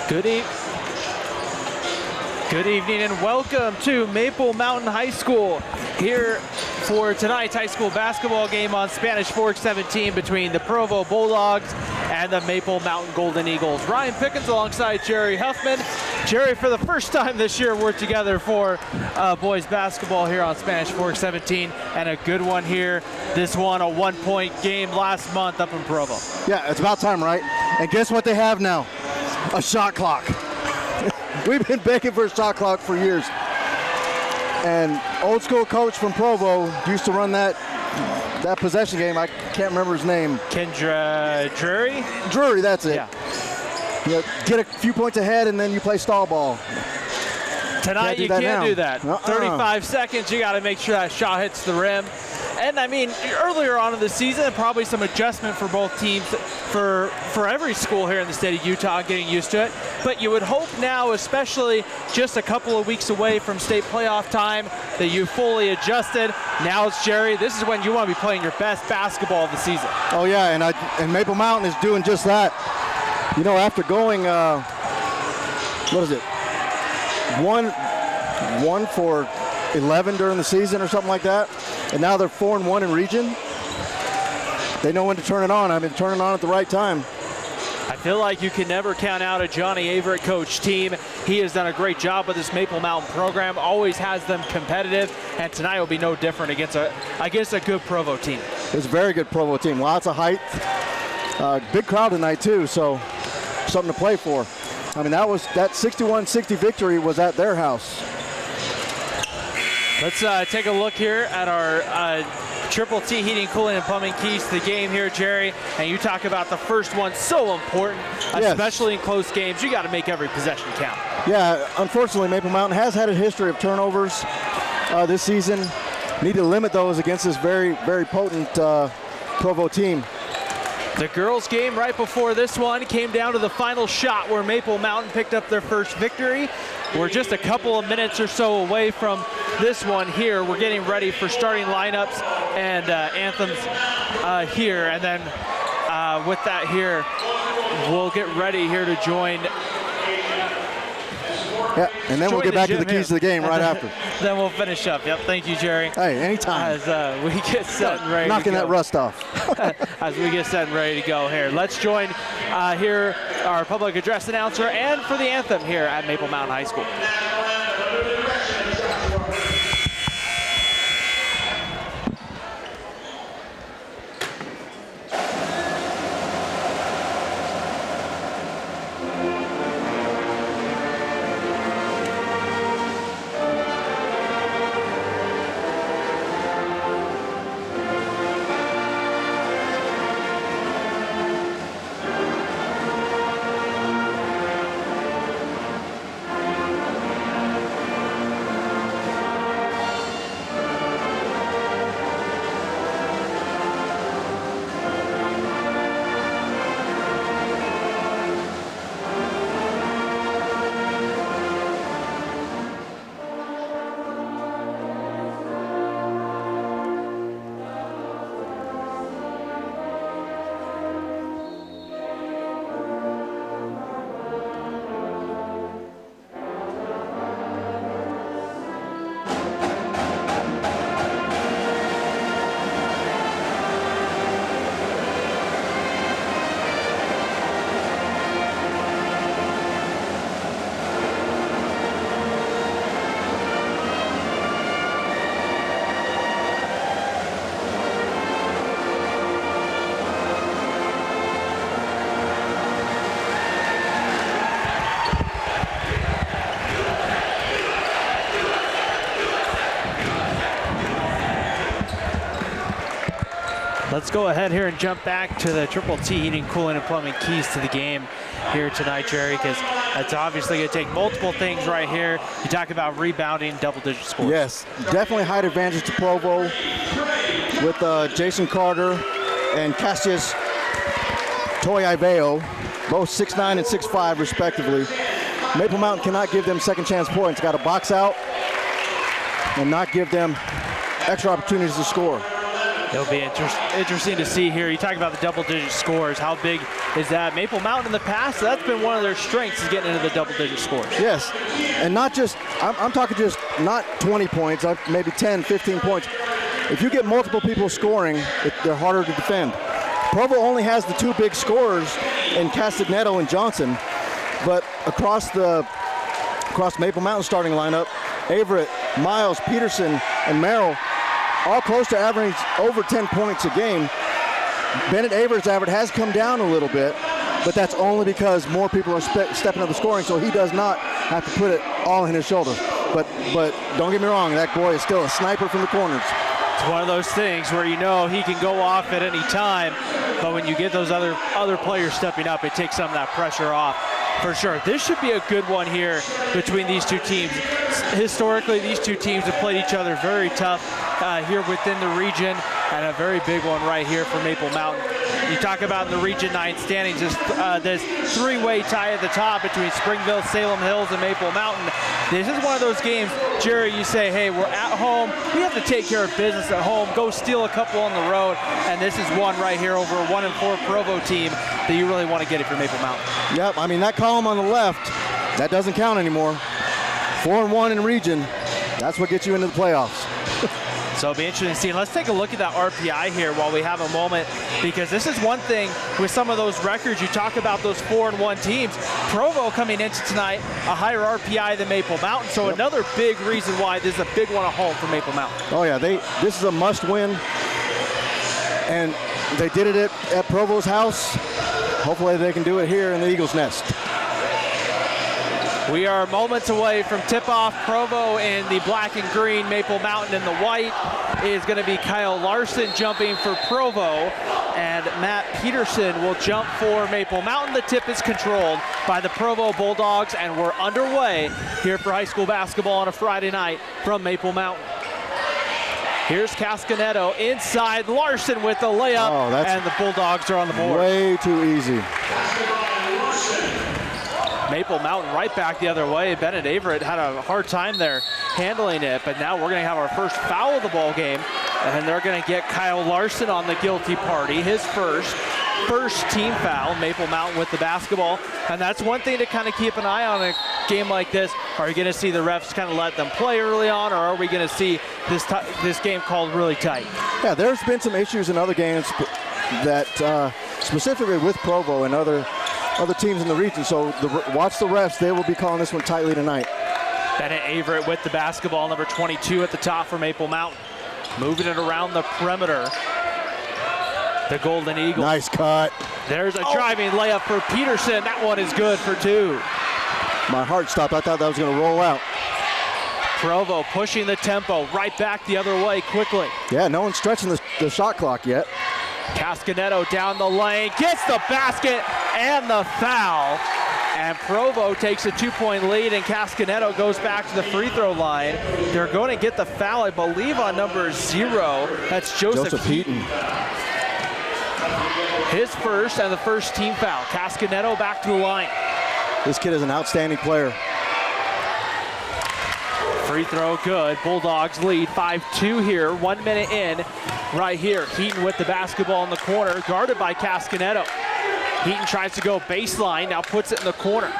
Good evening and welcome to Maple Mountain High School here for tonight's high school basketball game on Spanish Fork 17 between the Provo Bulldogs and the Maple Mountain Golden Eagles. Ryan Pickens alongside Jerry Huffman. Jerry, for the first time this year, we're together for boys basketball here on Spanish Fork 17, and a good one here. This one, a 1-point game last month up in Provo. Yeah, it's about time, right? And guess what they have now? A shot clock. We've been begging for a shot clock for years. And old school coach from Provo used to run that possession game. I can't remember his name. Kendra Drury? Drury, that's it. Yeah. You know, get a few points ahead and then you play stall ball. Tonight you can't do that. 35 Uh-uh. seconds, you got to make sure that shot hits the rim. And I mean, earlier on in the season, probably some adjustment for both teams, for every school here in the state of Utah, getting used to it. But you would hope now, especially just a couple of weeks away from state playoff time, that you fully adjusted. Now it's Jerry. This is when you want to be playing your best basketball of the season. Oh yeah, and Maple Mountain is doing just that. You know, after going, what is it? One for 11 during the season or something like that, and now they're 4-1 in region. They know when to turn it on. I've been turning on at the right time. I feel like you can never count out a Johnny Averett coach team. He has done a great job with this Maple Mountain program, always has them competitive, and tonight will be no different against a good Provo team. It's a very good Provo team. Lots of height. Big crowd tonight too, so something to play for. I mean, that 61-60 victory was at their house. Let's take a look here at our Triple T heating, cooling, and plumbing keys to the game here, Jerry. And you talk about the first one, so important, especially in close games. You got to make every possession count. Yeah, unfortunately, Maple Mountain has had a history of turnovers this season. Need to limit those against this very, very potent Provo team. The girls' game right before this one came down to the final shot where Maple Mountain picked up their first victory. We're just a couple of minutes or so away from this one here. We're getting ready for starting lineups and anthems here. And then with that here, we'll get ready here to join. Yeah, and then we'll get back to the keys to the game right after. Then we'll finish up. Yep, thank you, Jerry. Hey, anytime. As we get set and ready Knocking to go. that rust off. As we get set and ready to go here. Let's join here our public address announcer and for the anthem here at Maple Mountain High School. Let's go ahead here and jump back to the Triple T heating, cooling, and plumbing keys to the game here tonight, Jerry, because it's obviously going to take multiple things right here. You talk about rebounding, double-digit scores. Yes, definitely height advantage to Provo with Jason Carter and Cassius Toyiveo, both 6'9" and 6'5", respectively. Maple Mountain cannot give them second chance points. Got to box out and not give them extra opportunities to score. It'll be interesting to see here. You talk about the double-digit scores. How big is that? Maple Mountain in the past, that's been one of their strengths, is getting into the double-digit scores. Yes, and not just, I'm talking just not 20 points, maybe 10, 15 points. If you get multiple people scoring, they're harder to defend. Provo only has the 2 big scorers in Castagnetto and Johnson, but across Maple Mountain starting lineup, Averett, Miles, Peterson, and Merrill, all close to averaging over 10 points a game. Bennett Averett's average has come down a little bit, but that's only because more people are stepping up the scoring, so he does not have to put it all in his shoulders. But don't get me wrong, that boy is still a sniper from the corners. It's one of those things where you know he can go off at any time, but when you get those other players stepping up, it takes some of that pressure off. For sure. This should be a good one here between these two teams. Historically, these two teams have played each other very tough here within the region, and a very big one right here for Maple Mountain. You talk about in the Region 9 standings, this three-way tie at the top between Springville, Salem Hills, and Maple Mountain. This is one of those games, Jerry, you say, hey, we're at home. We have to take care of business at home. Go steal a couple on the road, and this is one right here over a 1-4 Provo team that you really want to get it for Maple Mountain. Yep, I mean, that column on the left, that doesn't count anymore. 4-1 in region, that's what gets you into the playoffs. So it'll be interesting to see. Let's take a look at that RPI here while we have a moment, because this is one thing with some of those records. You talk about those 4-1 teams. Provo coming into tonight a higher RPI than Maple Mountain, so another big reason why this is a big one at home for Maple Mountain. Oh yeah, this is a must-win, and they did it at Provo's house. Hopefully they can do it here in the Eagles' Nest. We are moments away from tip-off. Provo in the black and green, Maple Mountain in the white. Is going to be Kyle Larson jumping for Provo, and Matt Peterson will jump for Maple Mountain. The tip is controlled by the Provo Bulldogs, and we're underway here for high school basketball on a Friday night from Maple Mountain. Here's Castagnetto inside, Larson with the layup, and the Bulldogs are on the board. Way too easy. Maple Mountain right back the other way. Bennett Averett had a hard time there handling it, but now we're going to have our first foul of the ball game, and they're going to get Kyle Larson on the guilty party, his first team foul. Maple Mountain with the basketball, and that's one thing to kind of keep an eye on a game like this. Are you going to see the refs kind of let them play early on, or are we going to see this game called really tight? Yeah, there's been some issues in other games that specifically with Provo and other teams in the region, so watch the refs. They will be calling this one tightly tonight. Bennett Averett with the basketball, number 22 at the top for Maple Mountain. Moving it around the perimeter. The Golden Eagles. Nice cut. There's a driving layup for Peterson. That one is good for 2. My heart stopped. I thought that was going to roll out. Provo pushing the tempo right back the other way quickly. Yeah, no one's stretching the shot clock yet. Castagnetto down the lane, gets the basket and the foul. And Provo takes a 2-point lead, and Castagnetto goes back to the free throw line. They're going to get the foul, I believe, on number 0. That's Joseph Heaton. His first and the first team foul. Castagnetto back to the line. This kid is an outstanding player. Free throw good. Bulldogs lead 5-2 here. 1 minute in. Right here, Heaton with the basketball in the corner, guarded by Castagnetto. Heaton tries to go baseline, now puts it in the corner.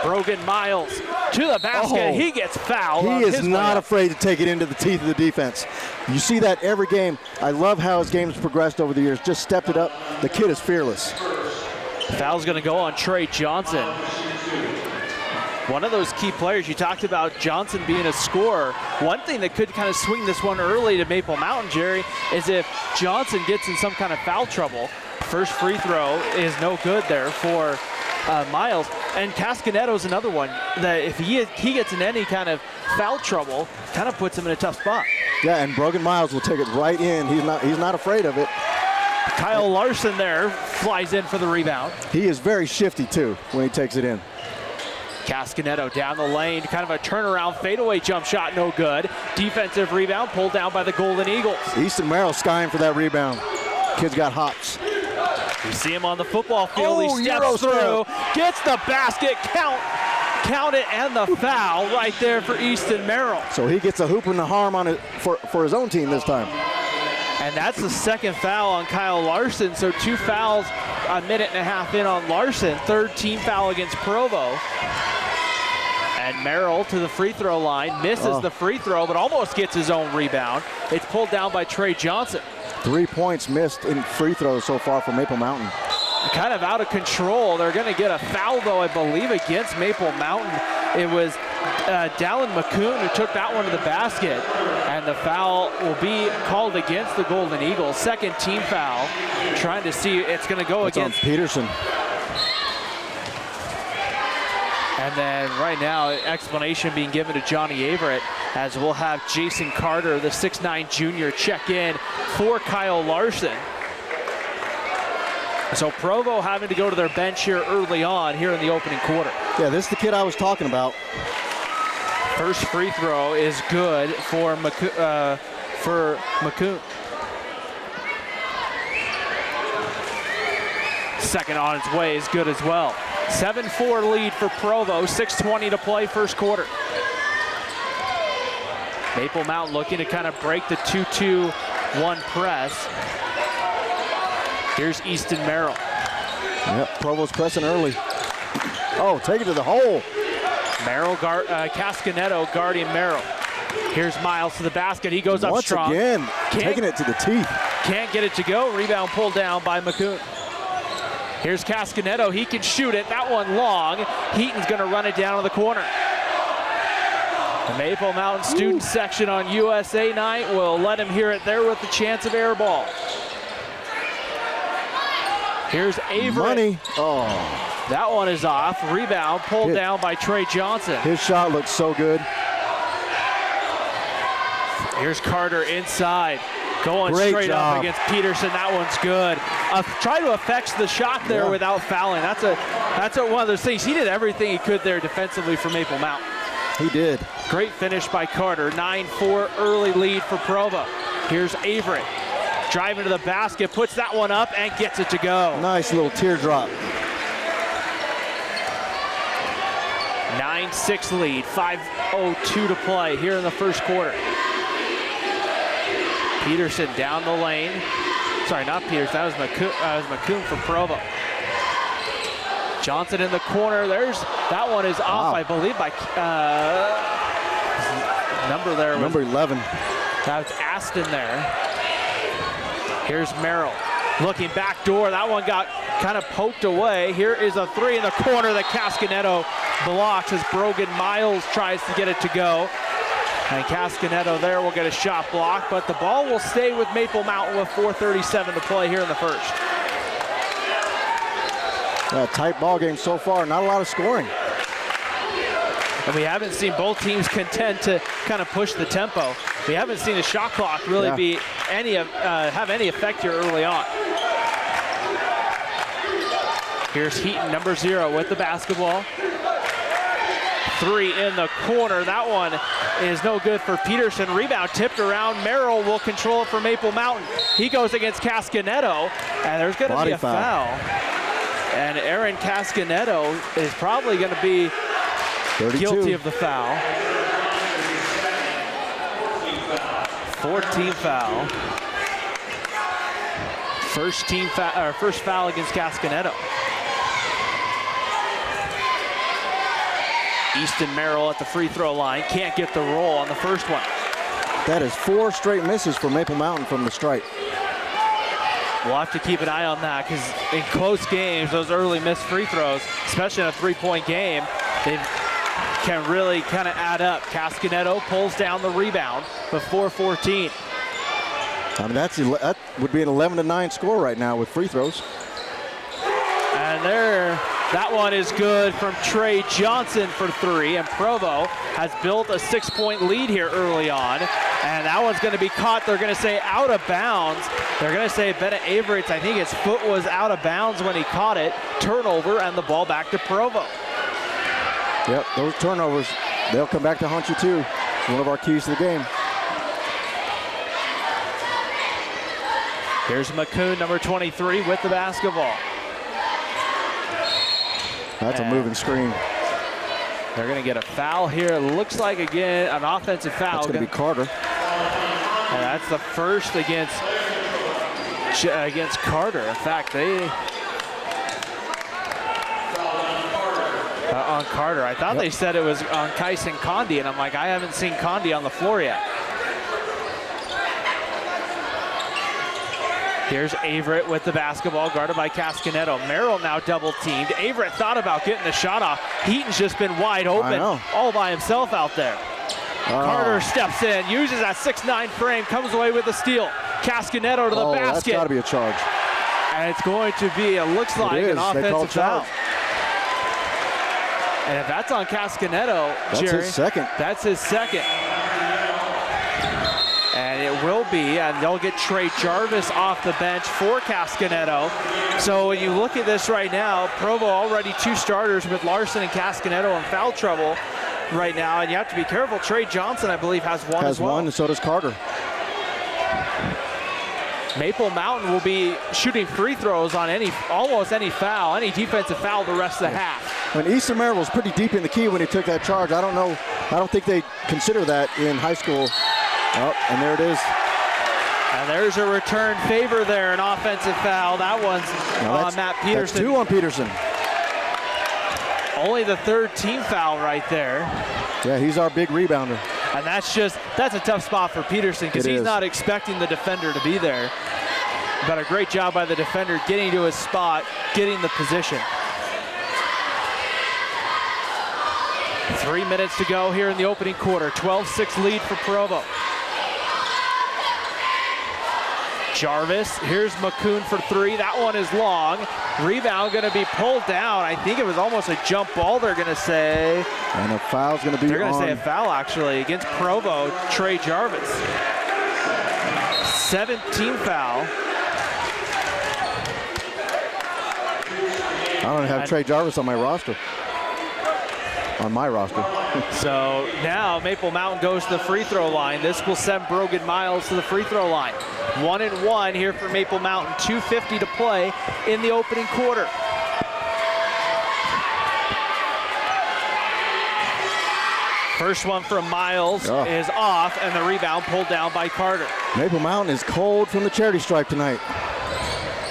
Brogan Miles to the basket. He gets fouled. He is not afraid to take it into the teeth of the defense. You see that every game. I love how his game's progressed over the years. Just stepped it up. The kid is fearless. Foul's going to go on Trey Johnson. One of those key players. You talked about Johnson being a scorer. One thing that could kind of swing this one early to Maple Mountain, Jerry, is if Johnson gets in some kind of foul trouble. First free throw is no good there for Miles. And Castagnetto's another one that if he gets in any kind of foul trouble, kind of puts him in a tough spot. Yeah, and Brogan Miles will take it right in. He's not afraid of it. Kyle Larson there flies in for the rebound. He is very shifty too when he takes it in. Castagnetto down the lane, kind of a turnaround fadeaway jump shot, no good. Defensive rebound pulled down by the Golden Eagles. Easton Merrill skying for that rebound. Kid's got hops. You see him on the football field. He steps through, gets the basket, count it, and the foul right there for Easton Merrill. So he gets a hoop and a harm on it for his own team this time. And that's the second foul on Kyle Larson, so 2 fouls a minute and a half in on Larson. Third team foul against Provo. And Merrill to the free throw line, misses the free throw, but almost gets his own rebound. It's pulled down by Trey Johnson. 3 points missed in free throws so far for Maple Mountain. Kind of out of control. They're going to get a foul, though, I believe, against Maple Mountain. It was Dallin McCoon who took that one to the basket, and the foul will be called against the Golden Eagles. Second team foul. Trying to see, it's going to go against Peterson. And then right now, explanation being given to Johnny Averett, as we'll have Jason Carter, the 6'9 junior, check in for Kyle Larson. So Provo having to go to their bench here early on here in the opening quarter. Yeah, this is the kid I was talking about. First free throw is good for McCoon. Second on its way is good as well. 7-4 lead for Provo, 6:20 to play first quarter. Maple Mountain looking to kind of break the 2-2-1 press. Here's Easton Merrill. Yep, Provo's pressing early. Oh, take it to the hole. Merrill, Cascanetto guarding Merrill. Here's Miles to the basket. He goes up Once strong. Again, taking it to the teeth. Can't get it to go. Rebound pulled down by McCoon. Here's Cascanetto. He can shoot it. That one long. Heaton's going to run it down to the corner. The Maple Mountain student section on USA night will let him hear it there with the chance of air ball. Here's Averett. Money. Oh. That one is off. Rebound pulled down by Trey Johnson. His shot looks so good. Here's Carter inside. Going Great straight job. up against Peterson. That one's good. Try to affect the shot there without fouling. That's one of those things. He did everything he could there defensively for Maple Mountain. He did. Great finish by Carter. 9-4 early lead for Provo. Here's Averett. Driving to the basket, puts that one up and gets it to go. Nice little teardrop. 9-6 lead, 5:02 to play here in the first quarter. Peterson down the lane. Sorry, not Peterson, that was McCoon for Provo. Johnson in the corner, that one is off, I believe, by number there. Number 11. That was Aston there. Here's Merrill, looking back door. That one got kind of poked away. Here is a three in the corner that Cascanetto blocks as Brogan Miles tries to get it to go. And Cascanetto there will get a shot block, but the ball will stay with Maple Mountain with 4:37 to play here in the first. Yeah, tight ball game so far, not a lot of scoring. And we haven't seen both teams content to kind of push the tempo. We haven't seen the shot clock really be have any effect here early on. Here's Heaton, number 0, with the basketball. Three in the corner. That one is no good for Peterson. Rebound tipped around. Merrill will control it for Maple Mountain. He goes against Cascanetto, and there's going to be a foul. And Aaron Cascanetto is probably going to be 32. Guilty of the foul. 14 foul. First foul against Cascanetto. Easton Merrill at the free throw line. Can't get the roll on the first one. That is 4 straight misses for Maple Mountain from the stripe. We'll have to keep an eye on that because in close games, those early missed free throws, especially in a 3-point game, they can really kind of add up. Cascanetto pulls down the rebound before 4:14. I mean, that would be an 11-9 score right now with free throws. And that one is good from Trey Johnson for 3, and Provo has built a 6-point lead here early on, and that one's going to be caught. They're going to say out of bounds. They're going to say Bennett Averett, I think his foot was out of bounds when he caught it. Turnover, and the ball back to Provo. Yep, those turnovers, they'll come back to haunt you too. One of our keys to the game. Here's McCoon, number 23, with the basketball. That's a moving screen. They're going to get a foul here. Looks like, again, an offensive foul. That's going to be Carter. And that's the first against against Carter. In fact, they on Carter. I thought they said it was on Kyson Condi, and I'm like, I haven't seen Condi on the floor yet. Here's Averett with the basketball, guarded by Cascanetto. Merrill now double teamed. Averett thought about getting the shot off. Heaton's just been wide open, all by himself out there. Carter steps in, uses that 6'9" frame, comes away with the steal. Cascanetto to the basket. That's got to be a charge. And it's going to be, it looks like an offensive foul. And if that's on Cascanetto, Jerry, that's his second. That's his second. And it will be, and they'll get Trey Jarvis off the bench for Cascanetto. So when you look at this right now, Provo already 2 starters with Larson and Cascanetto in foul trouble right now, and you have to be careful. Trey Johnson, I believe, has one as well. Has one, and so does Carter. Maple Mountain will be shooting free throws on almost any foul, any defensive foul the rest of the half. When Easton Merrill was pretty deep in the key when he took that charge. I don't think they consider that in high school. Oh, and there it is. And there's a return favor there, an offensive foul. That one's on Matt Peterson. That's 2 on Peterson. Only the 3rd team foul right there. Yeah, he's our big rebounder. And that's a tough spot for Peterson because he's not expecting the defender to be there. But a great job by the defender getting to his spot, getting the position. 3 minutes to go here in the opening quarter. 12-6 lead for Provo. Jarvis, here's McCoon for 3. That one is long. Rebound going to be pulled down. I think it was almost a jump ball, they're going to say. And a foul's going to be They're going to say a foul, actually, against Provo, Trey Jarvis. 17 foul. I don't have Trey Jarvis on my roster. So now Maple Mountain goes to the free throw line. This will send Brogan Miles to the free throw line. 1-1 here for Maple Mountain. 2:50 to play in the opening quarter. First one from Miles is off, and the rebound pulled down by Carter. Maple Mountain is cold from the charity stripe tonight.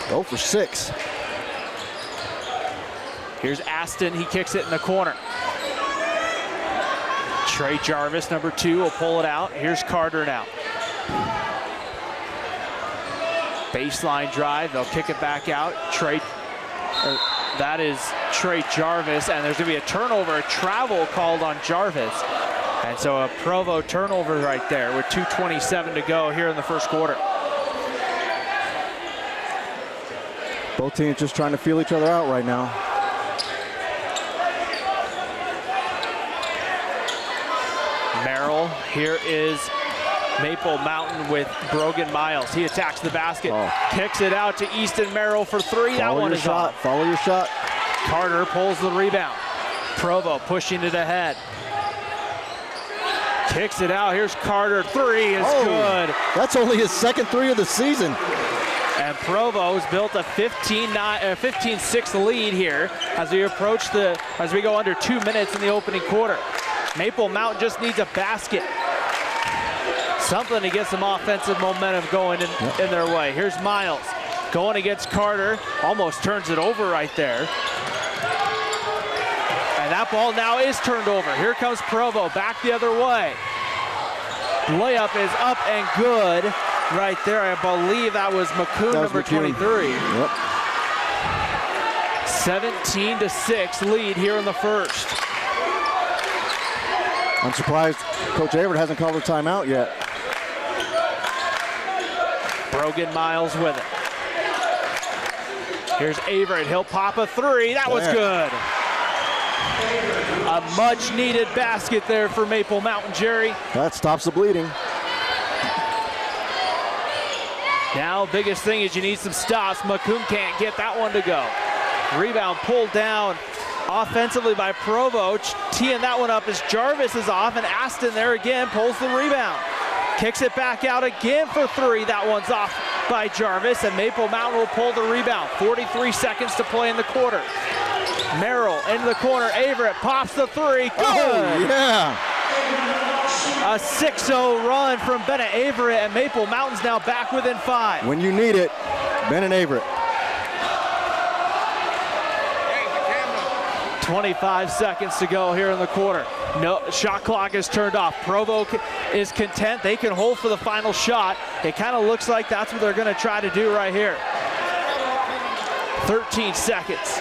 0 for 6. Here's Aston. He kicks it in the corner. Trey Jarvis, number 2, will pull it out. Here's Carter now. Baseline drive. They'll kick it back out. That is Trey Jarvis, and there's going to be a turnover, a travel called on Jarvis. And so a Provo turnover right there with 2:27 to go here in the first quarter. Both teams just trying to feel each other out right now. Merrill, here is Maple Mountain with Brogan Miles. He attacks the basket, kicks it out to Easton Merrill for 3. That one is off. Follow your shot. Carter pulls the rebound. Provo pushing it ahead. Kicks it out. Here's Carter. 3 is good. That's only his second 3 of the season. And Provo's built a 15-6 lead here as we go under 2 minutes in the opening quarter. Maple Mountain just needs a basket. Something to get some offensive momentum going in their way. Here's Miles going against Carter. Almost turns it over right there. And that ball now is turned over. Here comes Provo back the other way. Layup is up and good right there. I believe that was McCoon, number 23. Yep. 17-6 lead here in the first. I'm surprised Coach Averett hasn't called a timeout yet. Brogan Miles with it. Here's Averett. He'll pop a 3. That was good. A much-needed basket there for Maple Mountain, Jerry. That stops the bleeding. Now, biggest thing is you need some stops. McCoon can't get that one to go. Rebound pulled down offensively by Provo. Teeing that one up as Jarvis is off, and Aston there again pulls the rebound. Kicks it back out again for 3. That one's off by Jarvis, and Maple Mountain will pull the rebound. 43 seconds to play in the quarter. Merrill into the corner. Averett pops the 3. Good. Oh, yeah. A 6-0 run from Bennett Averett, and Maple Mountain's now back within 5. When you need it, Bennett Averett. 25 seconds to go here in the quarter. No, shot clock is turned off. Provo is content. They can hold for the final shot. It kind of looks like that's what they're going to try to do right here. 13 seconds.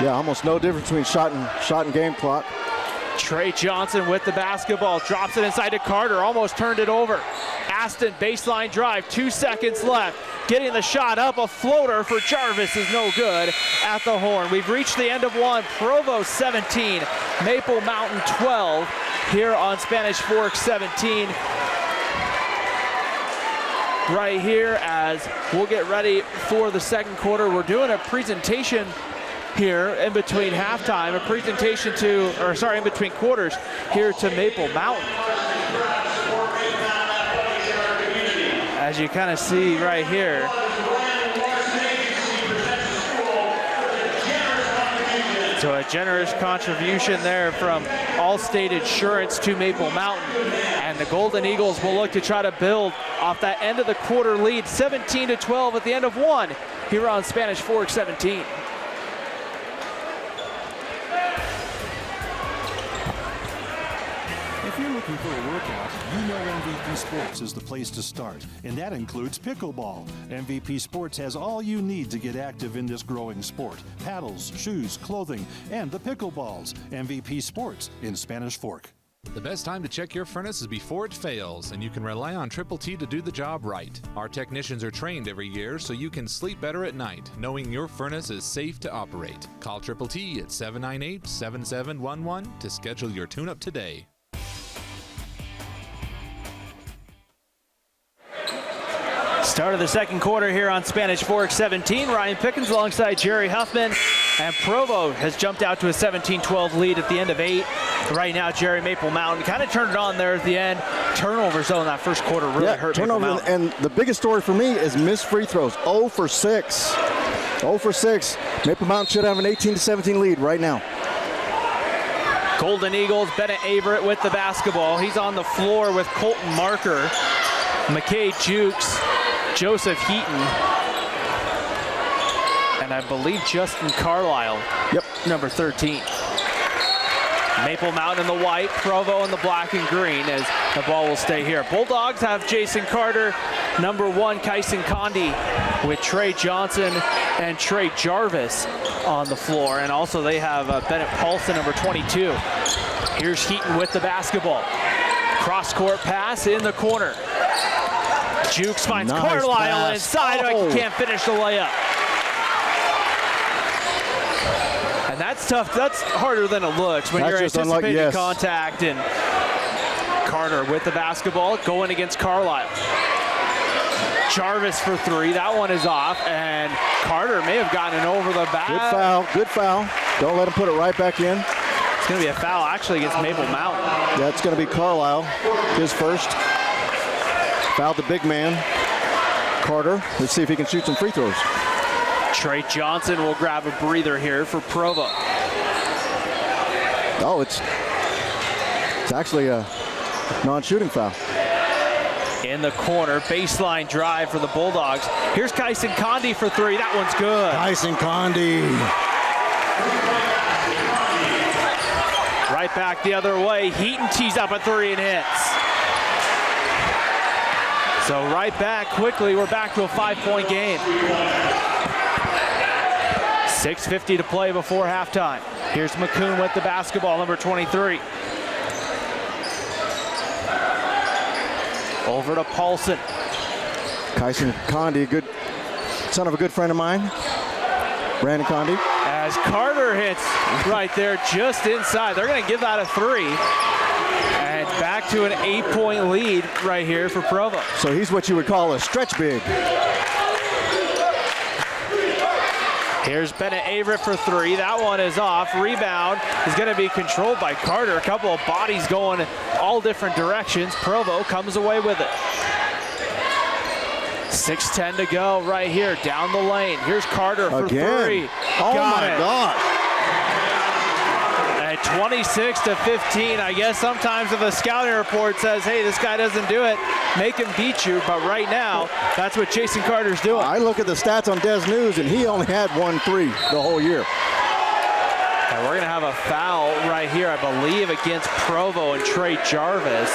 Yeah, almost no difference between shot and game clock. Trey Johnson with the basketball, drops it inside to Carter, almost turned it over. Aston baseline drive, 2 seconds left. Getting the shot up, a floater for Jarvis is no good at the horn. We've reached the end of one. Provo 17, Maple Mountain 12 here on Spanish Fork 17. Right here as we'll get ready for the second quarter. We're doing a presentation here in between halftime, in between quarters here to Maple Mountain. As you kind of see right here. So a generous contribution there from Allstate Insurance to Maple Mountain. And the Golden Eagles will look to try to build off that end of the quarter lead, 17-12 at the end of one here on Spanish Fork 17. If you're looking for a workout, you know MVP Sports is the place to start, and that includes pickleball. MVP Sports has all you need to get active in this growing sport. Paddles, shoes, clothing, and the pickleballs. MVP Sports in Spanish Fork. The best time to check your furnace is before it fails, and you can rely on Triple T to do the job right. Our technicians are trained every year so you can sleep better at night, knowing your furnace is safe to operate. Call Triple T at 798-7711 to schedule your tune-up today. Start of the second quarter here on Spanish Fork 17. Ryan Pickens alongside Jerry Huffman. And Provo has jumped out to a 17-12 lead at the end of 8. Right now, Jerry, Maple Mountain kind of turned it on there at the end. Turnovers, though, in that first quarter really hurt Maple Mountain. And the biggest story for me is missed free throws. 0 for 6. 0 for 6. Maple Mountain should have an 18-17 lead right now. Golden Eagles, Bennett Averett with the basketball. He's on the floor with Colton Marker, McKay Jukes, Joseph Heaton, and I believe Justin Carlisle, number 13. Maple Mountain in the white, Provo in the black and green as the ball will stay here. Bulldogs have Jason Carter, number 1, Kyson Condi with Trey Johnson and Trey Jarvis on the floor. And also they have Bennett Paulson, number 22. Here's Heaton with the basketball. Cross-court pass in the corner. Jukes finds Carlisle inside. Oh. He can't finish the layup. And that's tough. That's harder than it looks when you're anticipating contact. And Carter with the basketball going against Carlisle. Jarvis for 3. That one is off. And Carter may have gotten it over the back. Good foul. Good foul. Don't let him put it right back in. It's going to be a foul actually against Maple Mountain. That's going to be Carlisle, his first. Fouled the big man, Carter. Let's see if he can shoot some free throws. Trey Johnson will grab a breather here for Provo. Oh, it's actually a non-shooting foul. In the corner, baseline drive for the Bulldogs. Here's Kyson Condi for 3. That one's good. Kyson Condi. Right back the other way. Heaton tees up a 3 and hits. So right back quickly, we're back to a 5-point game. 6:50 to play before halftime. Here's McCoon with the basketball, number 23. Over to Paulson. Kyson Condi, good son of a good friend of mine, Brandon Condi. As Carter hits right there just inside. They're going to give that a 3. And back to an 8-point lead right here for Provo. So he's what you would call a stretch big. Here's Bennett Averett for 3. That one is off. Rebound is going to be controlled by Carter. A couple of bodies going all different directions. Provo comes away with it. 6:10 to go right here down the lane. Here's Carter for 3. Oh my God. And 26-15. I guess sometimes if a scouting report says, hey, this guy doesn't do it, make him beat you. But right now, that's what Jason Carter's doing. I look at the stats on Des News, and he only had 1-3 the whole year. And we're going to have a foul right here, I believe, against Provo and Trey Jarvis.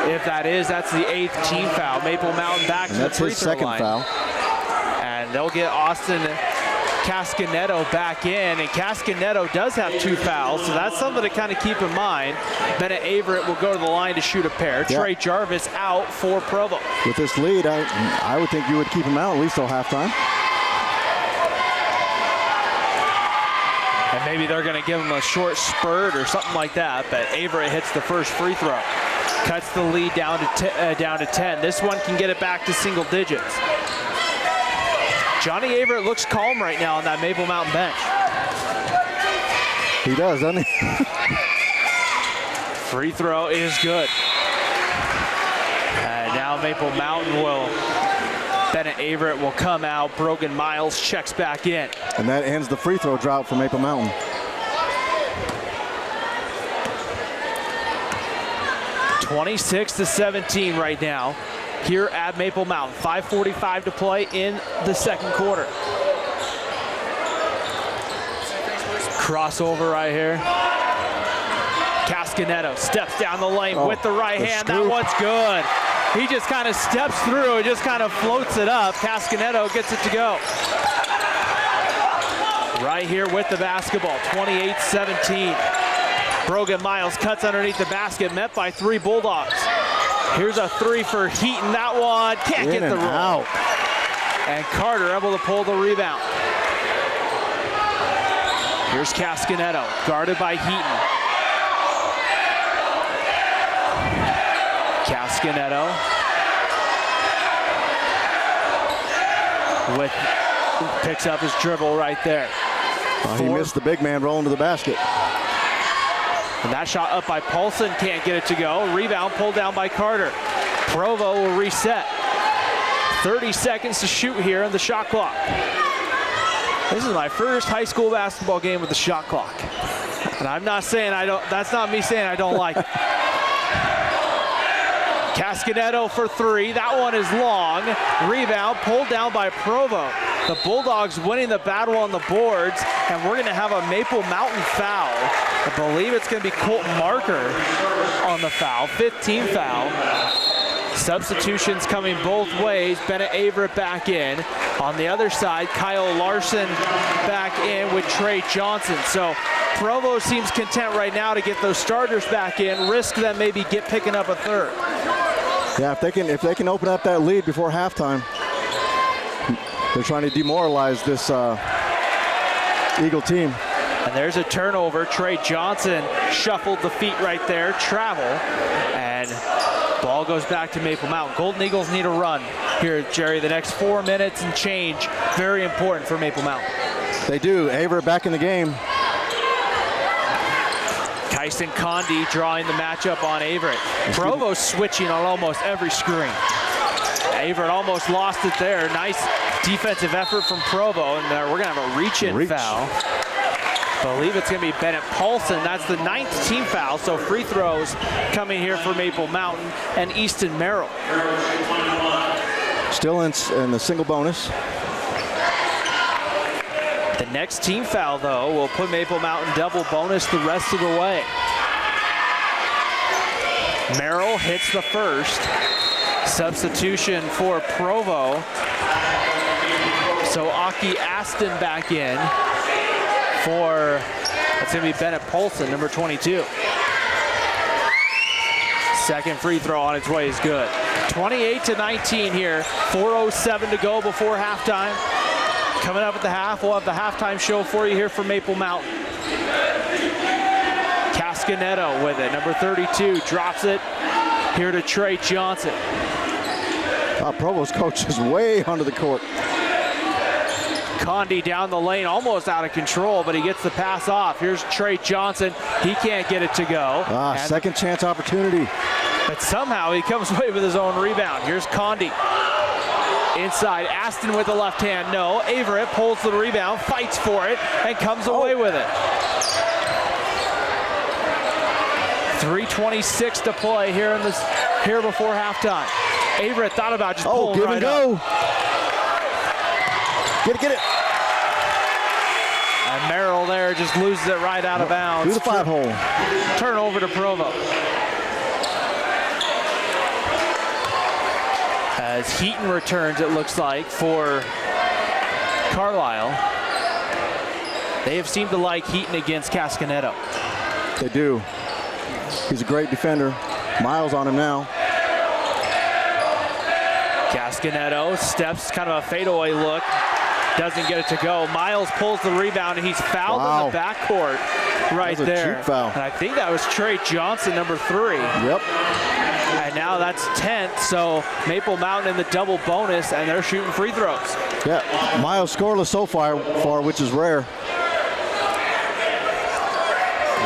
If that is, that's the 8th team foul. Maple Mountain back to the free throw line. That's his second foul. And they'll get Austin Cascanetto back in, and Cascanetto does have 2 fouls, so that's something to kind of keep in mind. Bennett Averett will go to the line to shoot a pair. Yeah. Trey Jarvis out for Provo. With this lead, I would think you would keep him out at least till halftime. And maybe they're going to give him a short spurt or something like that, but Averett hits the first free throw. Cuts the lead down to 10. This one can get it back to single digits. Johnny Averett looks calm right now on that Maple Mountain bench. He does, doesn't he? Free throw is good. And now Maple Mountain Bennett Averett will come out. Brogan Miles checks back in. And that ends the free throw drought for Maple Mountain. (26-17) right now here at Maple Mountain. 5:45 to play in the second quarter. Crossover right here. Cascanetto steps down the lane with the right hand. That one's good. He just kind of steps through and just kind of floats it up. Cascanetto gets it to go. Right here with the basketball, 28-17. Brogan Miles cuts underneath the basket, met by 3 Bulldogs. Here's a 3 for Heaton. That one can't get the roll. And Carter able to pull the rebound. Here's Cascanetto, guarded by Heaton. Cascanetto picks up his dribble right there. He missed the big man rolling to the basket. And that shot up by Paulson, can't get it to go. Rebound pulled down by Carter. Provo will reset. 30 seconds to shoot here on the shot clock. This is my first high school basketball game with the shot clock. And I'm not saying that's not me saying I don't like it. Cascanetto for 3. That one is long. Rebound pulled down by Provo. The Bulldogs winning the battle on the boards, and we're going to have a Maple Mountain foul. I believe it's going to be Colton Marker on the foul. 15 foul. Substitutions coming both ways. Bennett Averett back in. On the other side, Kyle Larson back in with Trey Johnson. So Provo seems content right now to get those starters back in, risk them maybe picking up a third. Yeah, if they can open up that lead before halftime, they're trying to demoralize this Eagle team. And there's a turnover. Trey Johnson shuffled the feet right there, travel, and ball goes back to Maple Mountain. Golden Eagles need a run here, Jerry. The next 4 minutes and change, very important for Maple Mountain. They do. Averett back in the game. Kyson Condi drawing the matchup on Averett. Provo switching on almost every screen. Averett almost lost it there. Nice defensive effort from Provo, and we're going to have a reach-in foul. I believe it's going to be Bennett Paulson. That's the 9th team foul, so free throws coming here for Maple Mountain and Easton Merrill. Still in the single bonus. The next team foul, though, will put Maple Mountain double bonus the rest of the way. Merrill hits the first. Substitution for Provo. So Aki Aston back in for, that's going to be Bennett Paulson, number 22. Second free throw on its way is good. 28-19 here. 4:07 to go before halftime. Coming up at the half, we'll have the halftime show for you here for Maple Mountain. Cascanetto with it, number 32, drops it here to Trey Johnson. Provo's coach is way under the court. Condi down the lane, almost out of control, but he gets the pass off. Here's Trey Johnson. He can't get it to go. Second chance opportunity. But somehow he comes away with his own rebound. Here's Condi. Inside, Aston with the left hand, no. Averett pulls the rebound, fights for it, and comes away with it. 3:26 to play here before halftime. Averett thought about just pulling give right and go. up. Get it. And Merrill there just loses it right out of bounds. Do the 5-hole. Turnover to Provo. As Heaton returns, it looks like, for Carlisle. They have seemed to like Heaton against Cascaneto. They do. He's a great defender. Miles on him now. Cascaneto steps, kind of a fadeaway look. Doesn't get it to go. Miles pulls the rebound, and he's fouled in the backcourt right that was a there. cheap foul. And I think that was Trey Johnson, number 3. Yep. And now that's 10th, so Maple Mountain in the double bonus, and they're shooting free throws. Yeah, Miles scoreless so far, which is rare.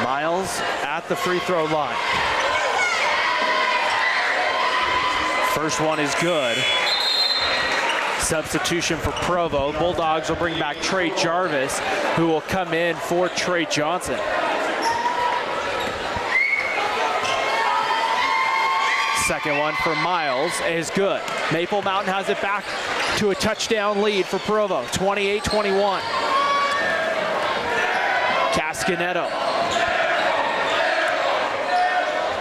Miles at the free throw line. First one is good. Substitution for Provo. Bulldogs will bring back Trey Jarvis, who will come in for Trey Johnson. Second one for Miles is good. Maple Mountain has it back to a touchdown lead for Provo, 28-21. Cascaneto.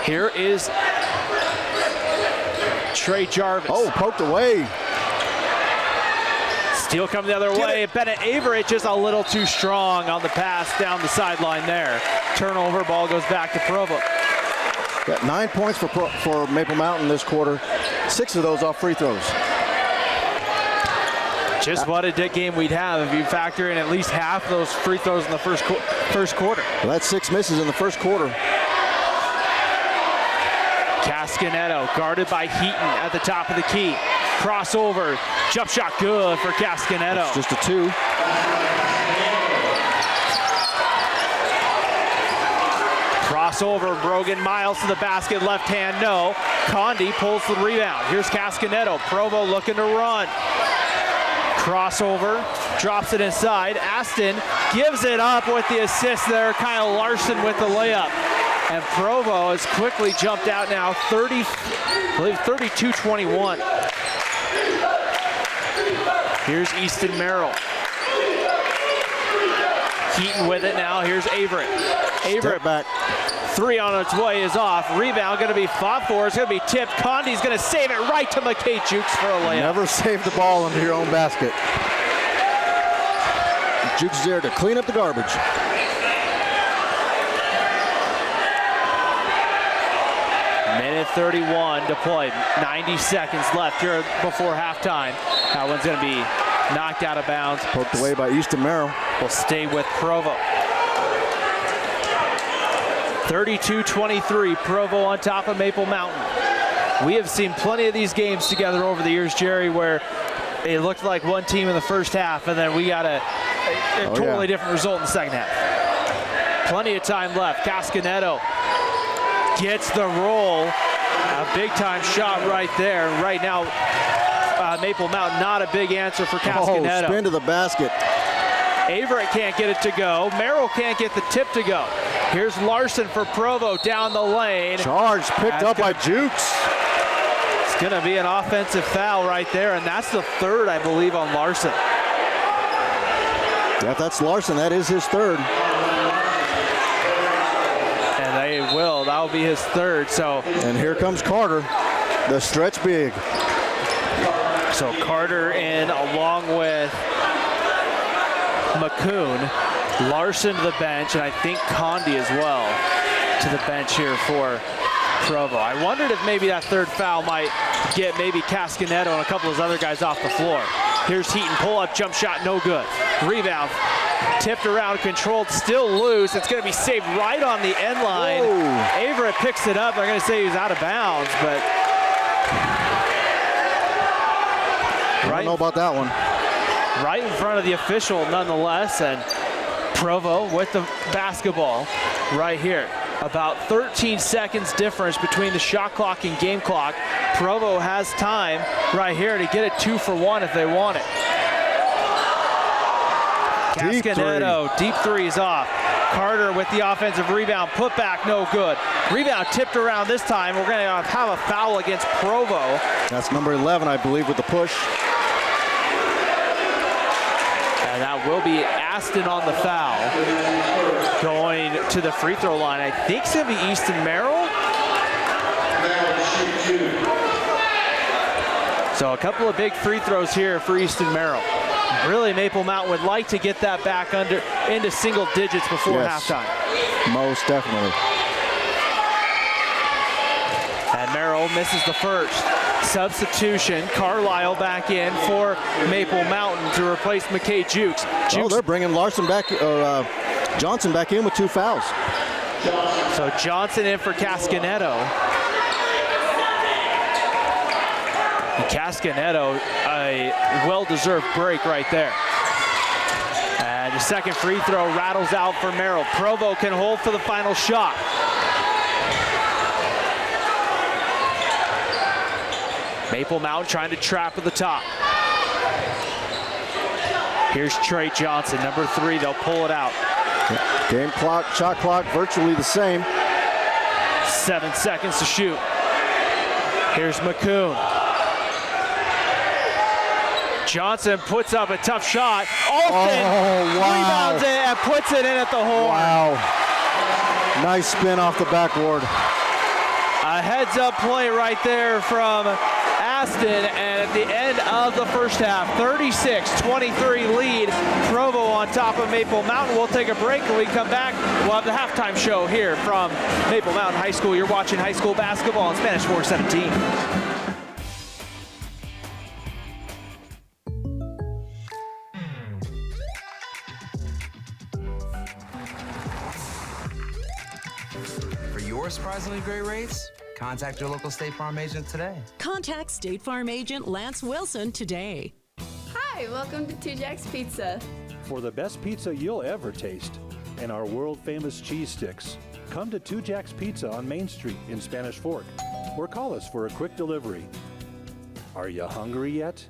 Here is Trey Jarvis. Oh, poked away. Steal coming the other way. Bennett Averett just a little too strong on the pass down the sideline there. Turnover, ball goes back to Provo. Got 9 points for Maple Mountain this quarter. 6 of those off free throws. Just what a game we'd have if you factor in at least half those free throws in the first quarter. Well, that's 6 misses in the first quarter. Cascaneto guarded by Heaton at the top of the key. Crossover, jump shot good for Cascaneto. It's just a 2. Crossover, Brogan, Miles to the basket, left hand, no. Condi pulls the rebound. Here's Cascaneto. Provo looking to run. Crossover, drops it inside. Aston gives it up with the assist there. Kyle Larson with the layup. And Provo has quickly jumped out now, 32-21. Here's Easton Merrill. Heaton with it now. Here's Averett. Averett back. 3 on its way is off. Rebound going to be fought for. It's going to be tipped. Condi's going to save it right to McKay Jukes for a layup. Never save the ball into your own basket. Jukes is there to clean up the garbage. Minute 31 to play. 90 seconds left here before halftime. That one's going to be knocked out of bounds. Poked away by Easton Merrill. Will stay with Provo. 32-23, Provo on top of Maple Mountain. We have seen plenty of these games together over the years, Jerry, where it looked like one team in the first half, and then we got a totally different result in the second half. Plenty of time left. Cascaneto gets the roll. A big-time shot right there. Right now, Maple Mountain, not a big answer for Cascaneto. Oh, spin to the basket. Averett can't get it to go. Merrill can't get the tip to go. Here's Larson for Provo down the lane. Charge picked up by Jukes. It's going to be an offensive foul right there, and that's the 3rd, I believe, on Larson. Yeah, if that's Larson, that is his 3rd. And they will. That'll be his 3rd. So. And here comes Carter, the stretch big. So Carter in along with McCoon. Larson to the bench, and I think Condi as well to the bench here for Provo. I wondered if maybe that 3rd foul might get maybe Cascaneto and a couple of those other guys off the floor. Here's Heaton, pull-up jump shot, no good. Rebound, tipped around, controlled, still loose. It's going to be saved right on the end line. Whoa. Averett picks it up. They're going to say he was out of bounds, but I don't know about that one. Right in front of the official nonetheless, and Provo with the basketball right here. About 13 seconds difference between the shot clock and game clock. Provo has time right here to get it 2 for 1 if they want it. Cascaneto, deep 3 is off. Carter with the offensive rebound, put back, no good. Rebound tipped around this time. We're going to have a foul against Provo. That's number 11, I believe, with the push. And that will be Aston on the foul. Going to the free throw line, I think it's going to be Easton Merrill. So a couple of big free throws here for Easton Merrill. Really, Maple Mountain would like to get that back into single digits before halftime. Most definitely. And Merrill misses the first. Substitution, Carlisle back in for Maple Mountain to replace McKay Jukes. Oh, they're bringing Johnson back in with 2 fouls. So Johnson in for Cascanetto. Cascanetto, a well-deserved break right there. And the second free throw rattles out for Merrill. Provo can hold for the final shot. Maple Mountain trying to trap at the top. Here's Trey Johnson, number 3. They'll pull it out. Game clock, shot clock, virtually the same. 7 seconds to shoot. Here's McCoon. Johnson puts up a tough shot. Alston rebounds it and puts it in at the horn. Wow. Nice spin off the backboard. A heads-up play right there from Aston, and at the end of the first half, 36-23 lead. Provo on top of Maple Mountain. We'll take a break. When we come back, we'll have the halftime show here from Maple Mountain High School. You're watching high school basketball on Spanish 417. Surprisingly great rates? Contact your local State Farm agent today. Contact State Farm agent Lance Wilson today. Hi, welcome to 2 Jack's Pizza. For the best pizza you'll ever taste and our world-famous cheese sticks, come to 2 Jack's Pizza on Main Street in Spanish Fork or call us for a quick delivery. Are you hungry yet?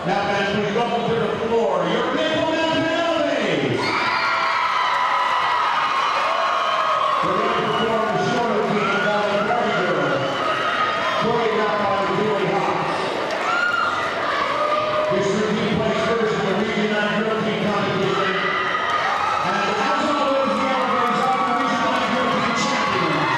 Now, guys, please welcome to the floor your Maple Mountain Elevate. We're going to perform the short routine called Pressure, choreographed by the Billy Hawks. This routine plays first in the Region 9 Drill Team competition. And as always, the Elevates are the Region 9 Drill Team champions.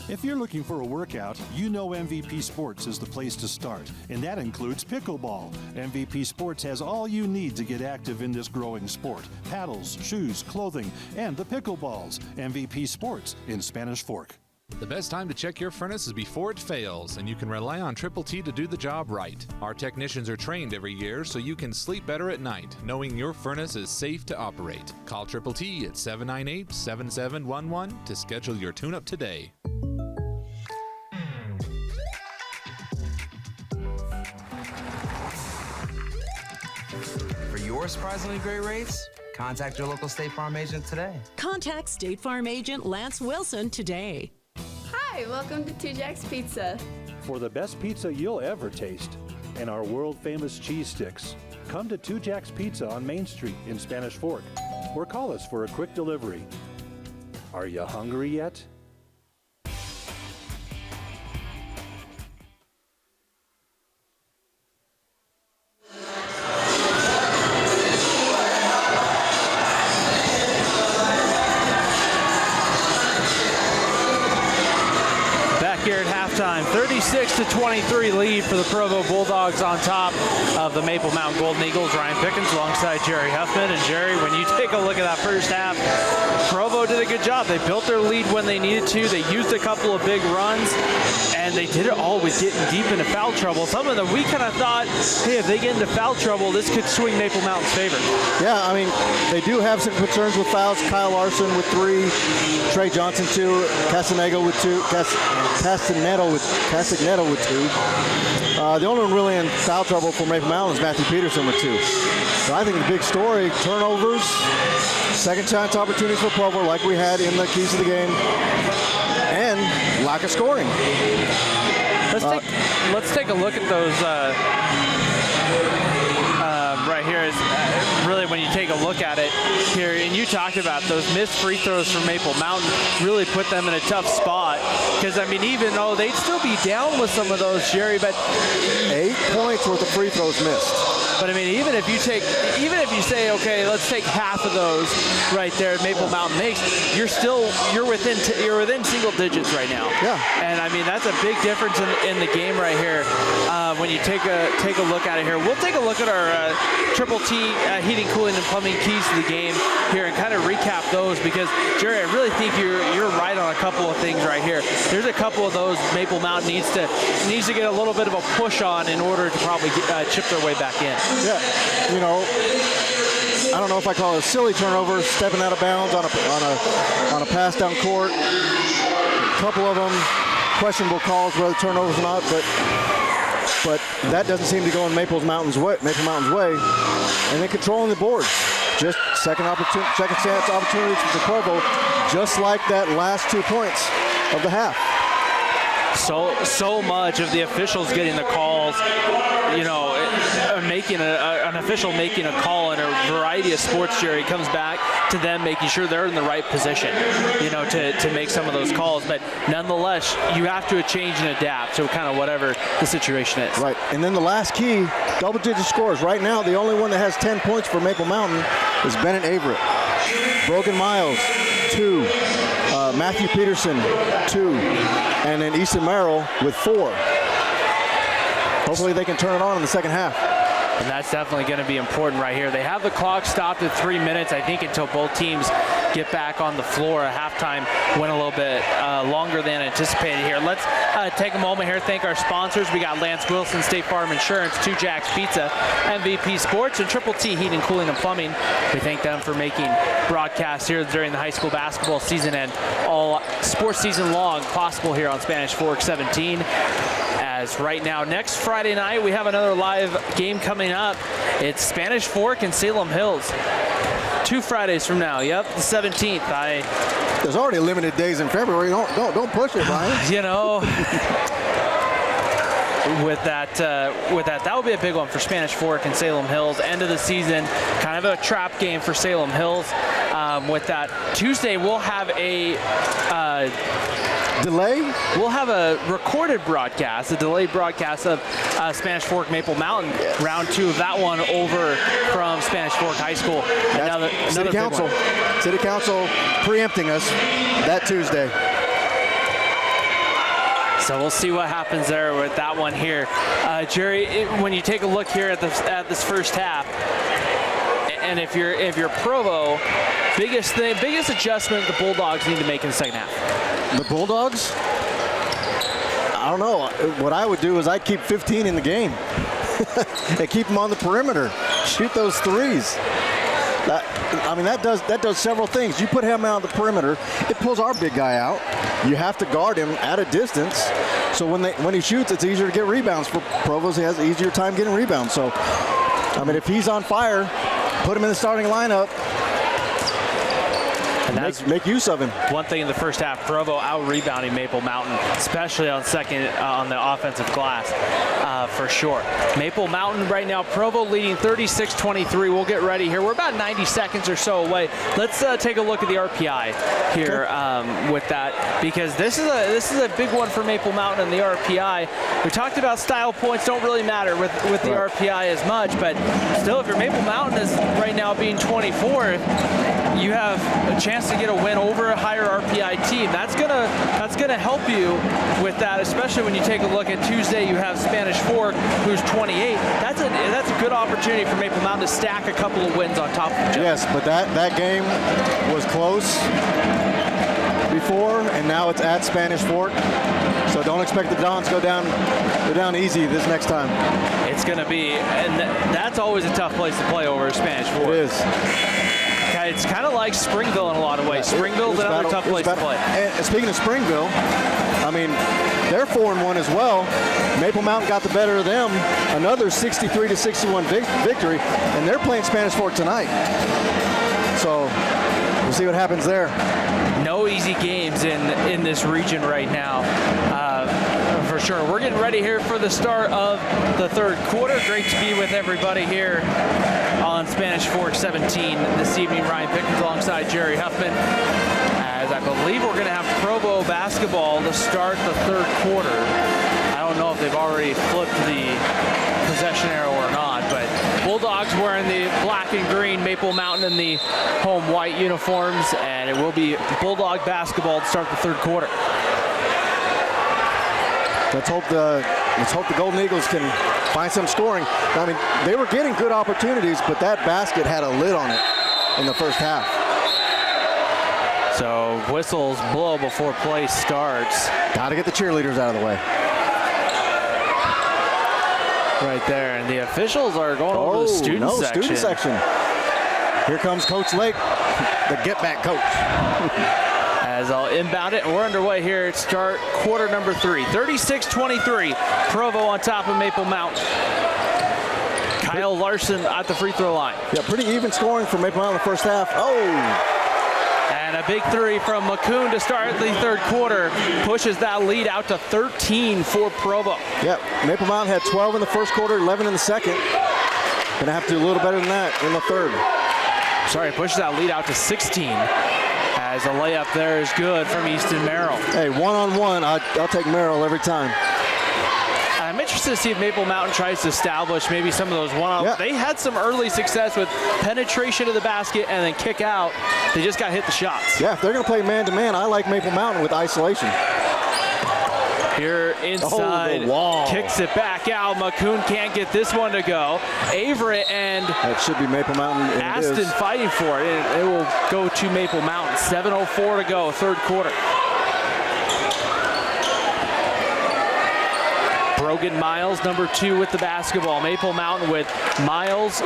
If you're looking for a workout, you know MVP Sports is the place to start, and that includes pickleball. MVP Sports has all you need to get active in this growing sport. Paddles, shoes, clothing, and the pickleballs. MVP Sports in Spanish Fork. The best time to check your furnace is before it fails, and you can rely on Triple T to do the job right. Our technicians are trained every year so you can sleep better at night, knowing your furnace is safe to operate. Call Triple T at 798-7711 to schedule your tune-up today. For your surprisingly great rates, contact your local State Farm agent today. Contact State Farm agent Lance Wilson today. Hi, welcome to 2 Jack's Pizza. For the best pizza you'll ever taste and our world-famous cheese sticks, come to 2 Jack's Pizza on Main Street in Spanish Fork or call us for a quick delivery. Are you hungry yet? Here at halftime, 36-23 lead for the Provo Bulldogs on top of the Maple Mountain Golden Eagles. Ryan Pickens alongside Jerry Huffman. And Jerry, when you take a look at that first half, Provo did a good job. They built their lead when they needed to. They used a couple of big runs, and they did it all with getting deep into foul trouble. Some of them, we kind of thought, hey, if they get into foul trouble, this could swing Maple Mountain's favor. Yeah, I mean, they do have some concerns with fouls. Kyle Larson with 3, Trey Johnson 2, Castaneda with 2, Castagnetto with 2. The only one really in foul trouble for Maple Mountain is Matthew Peterson with 2. So I think the big story, turnovers, second chance opportunities for Provo like we had in the keys of the game, and lack of scoring. Let's take a look at those right here. Is really when you take a look at it here, and you talked about those missed free throws from Maple Mountain really put them in a tough spot, because I mean, even though they'd still be down with some of those, Jerry, but 8 points worth of free throws missed. But I mean, even if you say, okay, let's take half of those right there, Maple Mountain makes, you're within single digits right now. Yeah. And I mean, that's a big difference in the game right here. When you take a look at it here, we'll take a look at our Triple T heating, cooling, and plumbing keys to the game here and kind of recap those, because Jerry, I really think you're right on a couple of things right here. There's a couple of those Maple Mountain needs to get a little bit of a push on in order to probably chip their way back in. Yeah, you know, I don't know if I call it a silly turnover, stepping out of bounds on a pass down court. A couple of them questionable calls, whether turnovers or not, but that doesn't seem to go in Maple Mountain's way. And then controlling the boards, just second chance opportunities for Provo, just like that last 2 points of the half. So much of the officials getting the calls, you know, making an official making a call in a variety of sports, Jerry, comes back to them making sure they're in the right position, you know, to make some of those calls. But nonetheless, you have to change and adapt to kind of whatever the situation is. Right, and then the last key, double-digit scores. Right now, the only one that has 10 points for Maple Mountain is Bennett Averett. Brogan Miles, 2. Matthew Peterson, 2. And then Easton Merrill with 4. Hopefully they can turn it on in the second half. And that's definitely going to be important right here. They have the clock stopped at 3 minutes, I think, until both teams get back on the floor. A halftime went a little bit longer than anticipated here. Let's take a moment here, thank our sponsors. We got Lance Wilson, State Farm Insurance, 2 Jack's Pizza, MVP Sports, and Triple T Heating, Cooling, and Plumbing. We thank them for making broadcasts here during the high school basketball season and all sports season long possible here on Spanish Fork 17. As right now, next Friday night, we have another live game coming up. It's Spanish Fork and Salem Hills. 2 Fridays from now. Yep, the 17th. There's already limited days in February. Don't push it, Ryan. You know, with that would be a big one for Spanish Fork and Salem Hills. End of the season, kind of a trap game for Salem Hills. With that, Tuesday we'll have a delay? We'll have a recorded broadcast, a delayed broadcast of Spanish Fork Maple Mountain, round 2 of that one over from Spanish Fork High School. City Council preempting us that Tuesday. So we'll see what happens there with that one here. Jerry, when you take a look here at this first half, and if you're Provo, biggest adjustment the Bulldogs need to make in the second half. The Bulldogs? I don't know. What I would do is I'd keep 15 in the game and keep them on the perimeter. Shoot those threes. That does several things. You put him out on the perimeter, it pulls our big guy out. You have to guard him at a distance. So when he shoots, it's easier to get rebounds. For Provo, he has an easier time getting rebounds. So, if he's on fire, put him in the starting lineup. And make use of him. One thing in the first half, Provo out-rebounding Maple Mountain, especially on the offensive glass, for sure. Maple Mountain right now, Provo leading 36-23. We'll get ready here. We're about 90 seconds or so away. Let's take a look at the RPI here with that, because this is a big one for Maple Mountain and the RPI. We talked about style points don't really matter with the RPI as much, but still, if your Maple Mountain is right now being 24th, you have a chance to get a win over a higher RPI team. That's gonna help you with that, especially when you take a look at Tuesday. You have Spanish Fork, who's 28. That's a good opportunity for Maple Mountain to stack a couple of wins on top of each other. Yes, but that game was close before, and now it's at Spanish Fork. So don't expect the Dons to go down easy this next time. It's gonna be, and that's always a tough place to play over Spanish Fork. It is. It's kind of like Springville in a lot of ways. Springville's another tough place to play. And speaking of Springville, they're 4-1 as well. Maple Mountain got the better of them, another 63-61 victory, and they're playing Spanish Fork tonight. So we'll see what happens there. No easy games in this region right now, for sure. We're getting ready here for the start of the third quarter. Great to be with everybody here on Spanish Fork 17 this evening. Ryan Pickens alongside Jerry Huffman, as I believe we're going to have Provo basketball to start the third quarter. I don't know if they've already flipped the possession arrow or not, but Bulldogs wearing the black and green, Maple Mountain in the home white uniforms, and it will be Bulldog basketball to start the third quarter. Let's hope the Golden Eagles can find some scoring. They were getting good opportunities, but that basket had a lid on it in the first half. So whistles blow before play starts. Got to get the cheerleaders out of the way. Right there, and the officials are going over the student section. Student section. Here comes Coach Lake, the get-back coach. As I'll inbound it, and we're underway here at start quarter number 3. 36-23, Provo on top of Maple Mountain. Kyle Larson at the free throw line. Yeah, pretty even scoring for Maple Mountain in the first half. And a big three from McCoon to start the third quarter pushes that lead out to 13 for Provo. Yeah, Maple Mountain had 12 in the first quarter, 11 in the second. Gonna have to do a little better than that in the third. Sorry, pushes that lead out to 16. As a layup there is good from Easton Merrill. Hey, one-on-one, I'll take Merrill every time. I'm interested to see if Maple Mountain tries to establish maybe some of those one-on-one. Yeah. They had some early success with penetration of the basket and then kick out. They just got to hit the shots. Yeah, if they're going to play man-to-man, I like Maple Mountain with isolation. Here inside, the wall. Kicks it back out. McCoon can't get this one to go. Averett and that should be Maple Mountain. Aston fighting for it. It will go to Maple Mountain. 7:04 to go, third quarter. Brogan Miles, number 2 with the basketball. Maple Mountain with Miles,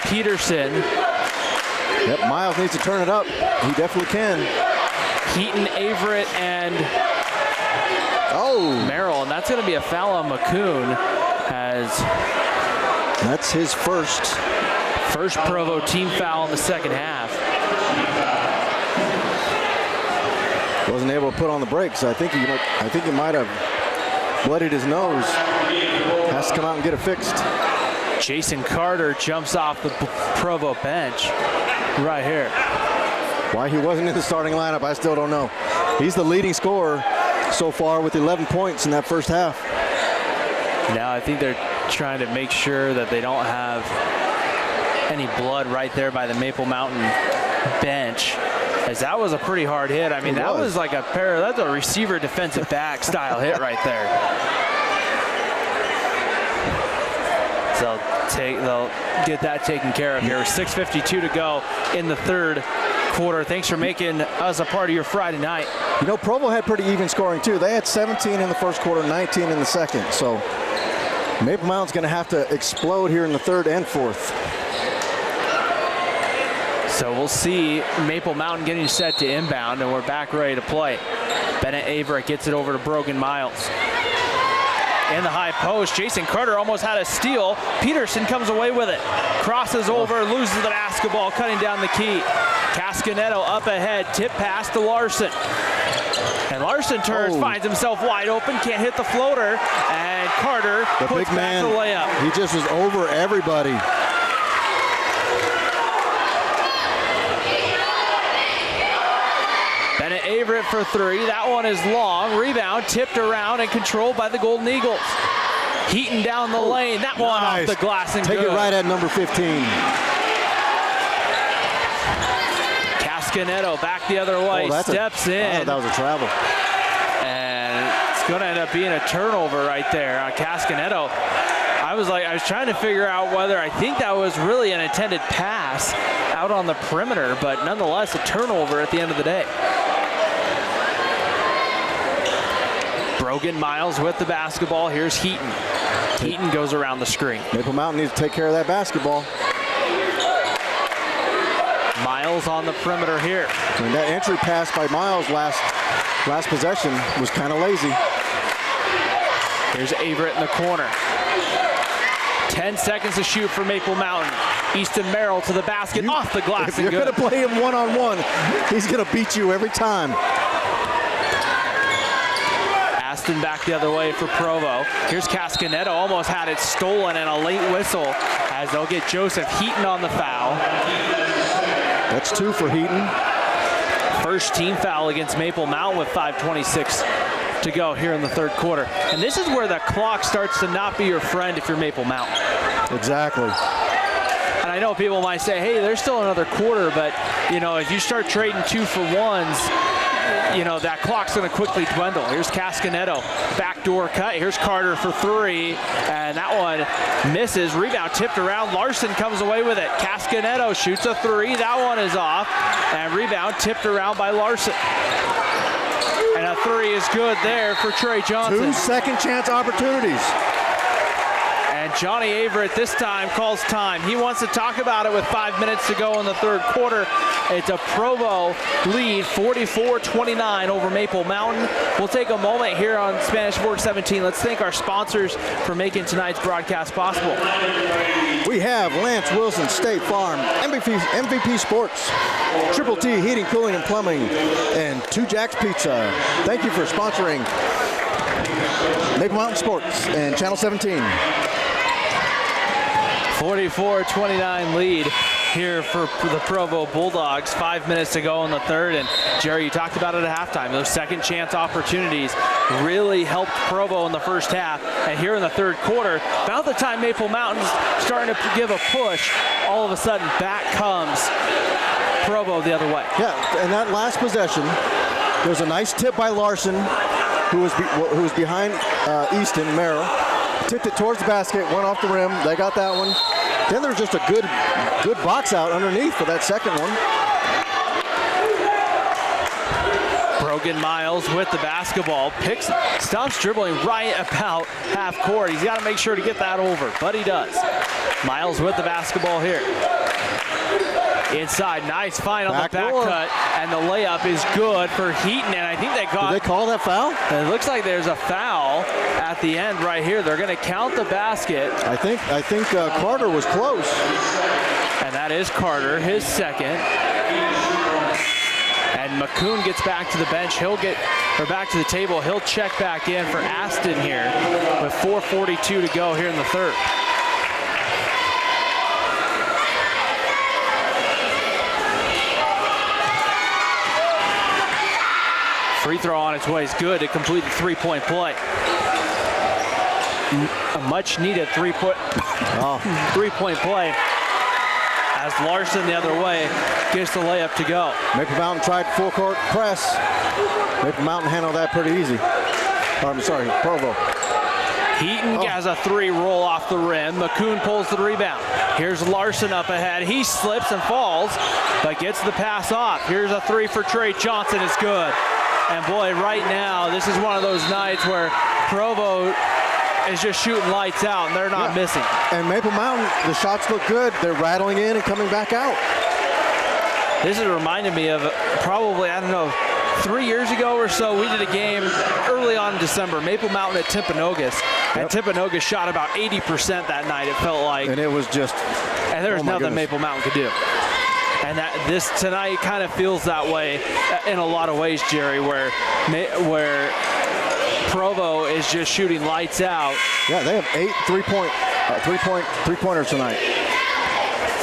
Peterson. Yep, Miles needs to turn it up. He definitely can. Heaton, Averett, and Merrill, and that's going to be a foul on McCoon. That's his first Provo team foul in the second half. Wasn't able to put on the brakes. I think he might have bloodied his nose. Has to come out and get it fixed. Jason Carter jumps off the Provo bench right here. Why he wasn't in the starting lineup, I still don't know. He's the leading scorer so far with 11 points in that first half. Now I think they're trying to make sure that they don't have any blood right there by the Maple Mountain bench. As that was a pretty hard hit. I mean, that was like that's a receiver defensive back style hit right there. So they'll get that taken care of here. 6:52 to go in the third quarter. Thanks for making us a part of your Friday night. You know, Provo had pretty even scoring too. They had 17 in the first quarter, 19 in the second. So Maple Mountain's going to have to explode here in the third and fourth. So we'll see Maple Mountain getting set to inbound, and we're back ready to play. Bennett Averett gets it over to Brogan Miles. In the high post, Jason Carter almost had a steal. Peterson comes away with it. Crosses over, loses the basketball, cutting down the key. Cascanetto up ahead, tip pass to Larson. And Larson turns, finds himself wide open, can't hit the floater, and Carter puts back the layup. He just was over everybody. Bennett Averett for three. That one is long. Rebound tipped around and controlled by the Golden Eagles. Heaton down the lane. That one off the glass and Take good. it right at number 15. Cascanetto back the other way. Steps in. That was a travel. And it's going to end up being a turnover right there on Cascanetto. I was trying to figure out whether I think that was really an intended pass out on the perimeter, but nonetheless a turnover at the end of the day. Brogan Miles with the basketball. Here's Heaton. Heaton goes around the screen. Maple Mountain needs to take care of that basketball. Miles on the perimeter here. And that entry pass by Miles last possession was kind of lazy. Here's Averett in the corner. 10 seconds to shoot for Maple Mountain. Easton Merrill to the basket, off the glass If and you're good. going to play him one-on-one, he's going to beat you every time. Aston back the other way for Provo. Here's Cascanetto, almost had it stolen, and a late whistle as they'll get Joseph Heaton on the foul. That's two for Heaton. First team foul against Maple Mountain with 5:26 to go here in the third quarter. And this is where the clock starts to not be your friend if you're Maple Mountain. Exactly. And I know people might say, hey, there's still another quarter, but, you know, if you start trading 2-for-1s, you know, that clock's going to quickly dwindle. Here's Cascanetto, backdoor cut. Here's Carter for three, and that one misses. Rebound tipped around. Larson comes away with it. Cascanetto shoots a three. That one is off, and rebound tipped around by Larson. And a three is good there for Trey Johnson. 2 second chance opportunities. And Johnny Averett this time calls time. He wants to talk about it with 5 minutes to go in the third quarter. It's a Provo lead, 44-29 over Maple Mountain. We'll take a moment here on Spanish Fork 17. Let's thank our sponsors for making tonight's broadcast possible. We have Lance Wilson State Farm, MVP Sports, Triple T Heating, Cooling, and Plumbing, and Two Jacks Pizza. Thank you for sponsoring Maple Mountain Sports and Channel 17. 44-29 lead here for the Provo Bulldogs. 5 minutes to go in the third, and Jerry, you talked about it at halftime. Those second chance opportunities really helped Provo in the first half, and here in the third quarter, about the time Maple Mountain's starting to give a push, all of a sudden back comes Provo the other way. Yeah, and that last possession, there was a nice tip by Larson, who was behind Easton Merrill. Tipped it towards the basket, went off the rim. They got that one. Then there's just a good box out underneath for that second one. Brogan Miles with the basketball, stops dribbling right about half court. He's got to make sure to get that over, but he does. Miles with the basketball here. Inside, nice find on the back cut, and the layup is good for Heaton, and I think they got... Did they call that foul? It looks like there's a foul at the end right here. They're going to count the basket. I think Carter was close. And that is Carter, his second. And McCoon gets back to the bench. Back to the table. He'll check back in for Aston here with 4:42 to go here in the third. Free throw on its way is good to complete the three-point play. A much-needed three-point play as Larson the other way gets the layup to go. Maple Mountain tried full court press. Maple Mountain handled that pretty easy. I'm sorry, Provo. Heaton has a three roll off the rim. McCoon pulls the rebound. Here's Larson up ahead. He slips and falls, but gets the pass off. Here's a three for Trey Johnson. It's good. And boy, right now, this is one of those nights where Provo is just shooting lights out, and they're not missing. And Maple Mountain, the shots look good. They're rattling in and coming back out. This is reminding me of probably, I don't know, 3 years ago or so, we did a game early on in December, Maple Mountain at Timpanogos. And Timpanogos shot about 80% that night, it felt like. And it was just, and there was nothing Maple Mountain could do. And this tonight kind of feels that way in a lot of ways, Jerry, where Provo is just shooting lights out. Yeah, they have 8 three-pointers tonight.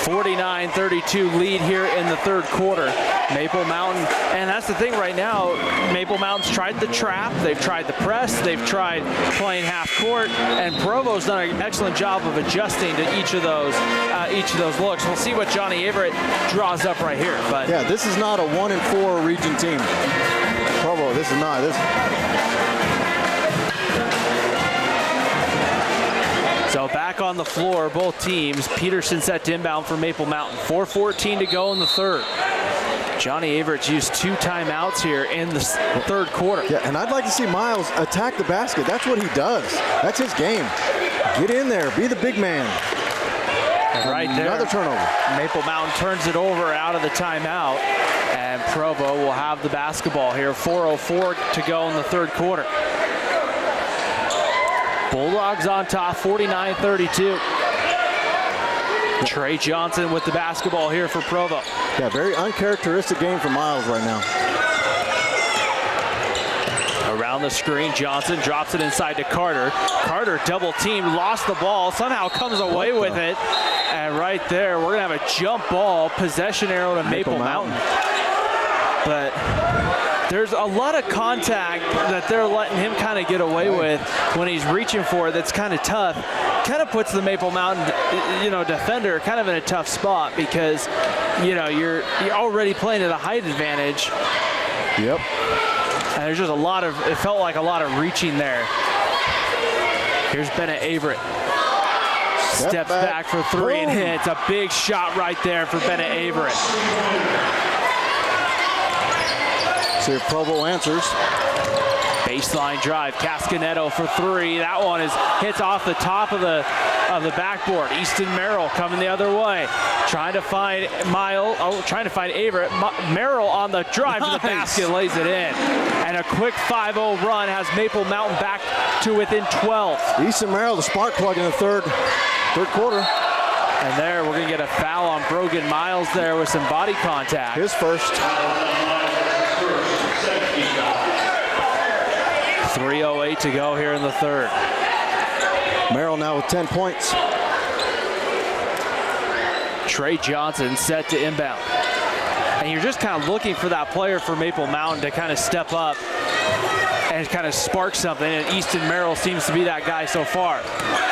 49-32 lead here in the third quarter. Maple Mountain, and that's the thing right now, Maple Mountain's tried the trap, they've tried the press, they've tried playing half court, and Provo's done an excellent job of adjusting to each of those looks. We'll see what Johnny Averett draws up right here. But yeah, this is not a 1-4 region team. Provo, this is not. So back on the floor, both teams. Peterson set to inbound for Maple Mountain. 4:14 to go in the third. Johnny Averett's used 2 timeouts here in the third quarter. Yeah, and I'd like to see Miles attack the basket. That's what he does. That's his game. Get in there, be the big man. And right there, another turnover. Maple Mountain turns it over out of the timeout, and Provo will have the basketball here. 4:04 to go in the third quarter. Bulldogs on top, 49-32. Trey Johnson with the basketball here for Provo. Yeah, very uncharacteristic game for Miles right now. Around the screen, Johnson drops it inside to Carter. Carter double teamed, lost the ball, somehow comes away with it. And right there, we're gonna have a jump ball, possession arrow to Maple Mountain. But there's a lot of contact that they're letting him kind of get away with when he's reaching for it. That's kind of tough. Kind of puts the Maple Mountain, defender kind of in a tough spot because, you're already playing at a height advantage. Yep. And there's just it felt like a lot of reaching there. Here's Bennett Averett. Steps back for 3 and hits. A big shot right there for Bennett Averett. See if Provo answers. Baseline drive, Cascaneto for 3. That one hits off the top of the backboard. Easton Merrill coming the other way, trying to find Averett. Merrill on the drive to the basket, lays it in, and a quick 5-0 run has Maple Mountain back to within 12. Easton Merrill, the spark plug in the third quarter. And there, we're gonna get a foul on Brogan Miles there with some body contact. His first. 3:08 to go here in the third. Merrill now with 10 points. Trey Johnson set to inbound. And you're just kind of looking for that player for Maple Mountain to kind of step up and kind of spark something, and Easton Merrill seems to be that guy so far.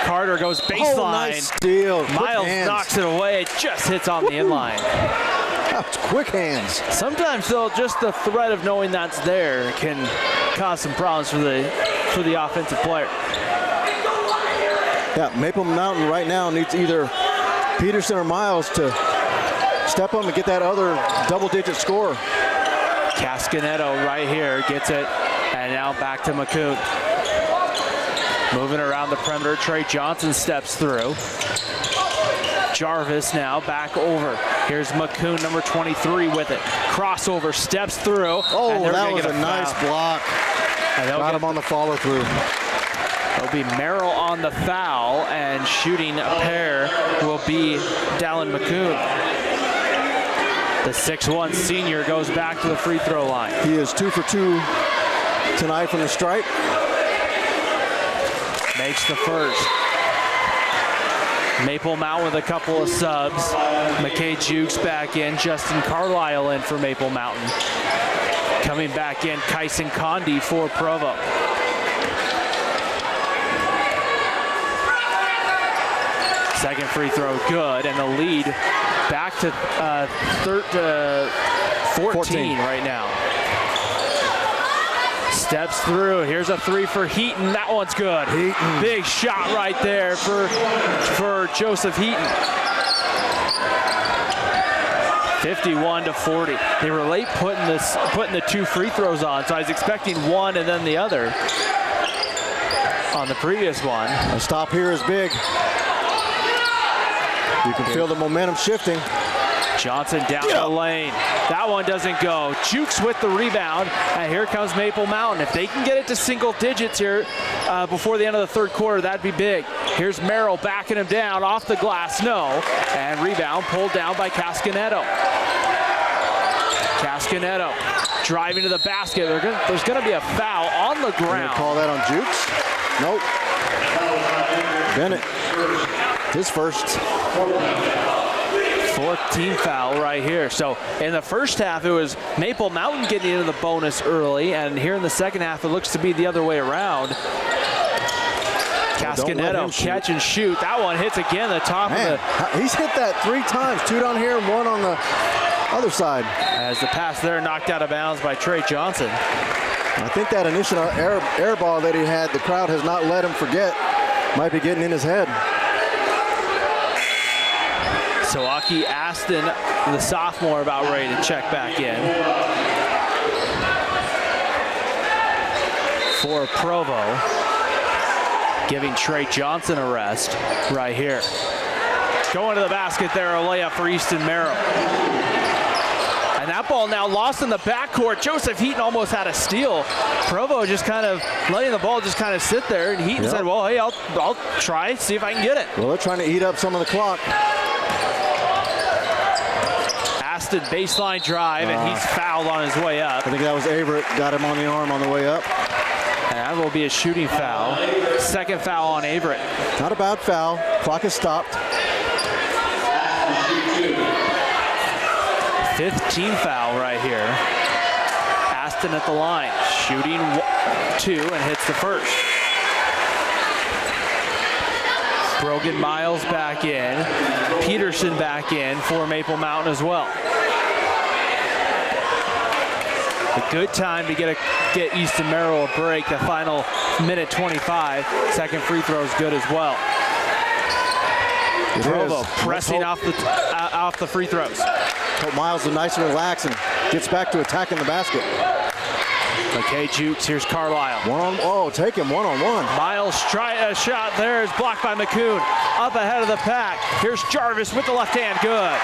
Carter goes baseline. Oh, nice steal. Miles knocks it away. It just hits on the inline. That's quick hands. Sometimes, though, just the threat of knowing that's there can cause some problems for the offensive player. Yeah, Maple Mountain right now needs either Peterson or Miles to step up and get that other double-digit score. Cascaneto right here gets it, and now back to McCoon. Moving around the perimeter, Trey Johnson steps through. Jarvis now back over. Here's McCoon, number 23, with it. Crossover, steps through. Oh, that was a nice block. Got him on the follow-through. It'll be Merrill on the foul, and shooting a pair will be Dallin McCoon. The 6'1" senior goes back to the free throw line. He is 2 for 2 tonight from the stripe. Makes the first. Maple Mountain with a couple of subs. McKay Jukes back in. Justin Carlisle in for Maple Mountain. Coming back in, Kyson Condi for Provo. Second free throw good, and the lead back to 14 right now. Steps through. Here's a three for Heaton. That one's good. Heaton. Big shot right there for Joseph Heaton. 51-40. They were late putting the 2 free throws on, so I was expecting one and then the other on the previous one. A stop here is big. You can feel the momentum shifting. Johnson down the lane. That one doesn't go. Jukes with the rebound, and here comes Maple Mountain. If they can get it to single digits here before the end of the third quarter, that'd be big. Here's Merrill backing him down off the glass, no. And rebound pulled down by Cascaneto. Cascaneto driving to the basket. There's going to be a foul on the ground. Call that on Jukes? Nope. Bennett, his first. 14th foul right here. So in the first half, it was Maple Mountain getting into the bonus early, and here in the second half, it looks to be the other way around. Cascaneto catch and shoot. That one hits again the top of the. He's hit that 3 times, 2 down here and 1 on the other side. As the pass there knocked out of bounds by Trey Johnson. I think that initial air ball that he had, the crowd has not let him forget. Might be getting in his head. Soaki Aston, the sophomore, about ready to check back in. For Provo, giving Trey Johnson a rest right here. Going to the basket there, a layup for Easton Merrill. And that ball now lost in the backcourt. Joseph Heaton almost had a steal. Provo just kind of letting the ball just kind of sit there, and Heaton said, well, hey, I'll try, see if I can get it. Well, they're trying to eat up some of the clock. Aston baseline drive, and he's fouled on his way up. I think that was Averett, got him on the arm on the way up. And that will be a shooting foul. Second foul on Averett. Not a bad foul. Clock is stopped. 15 foul right here. Aston at the line, shooting 2 and hits the first. Brogan Miles back in. Peterson back in for Maple Mountain as well. A good time to get Easton Merrill a break. The final minute 25. Second free throw is good as well. Provo pressing off the free throws. Hope Miles is nice and relaxed and gets back to attacking the basket. Okay, Jukes, here's Carlisle. Take him one-on-one. Miles try a shot there, is blocked by McCoon. Up ahead of the pack. Here's Jarvis with the left hand, good.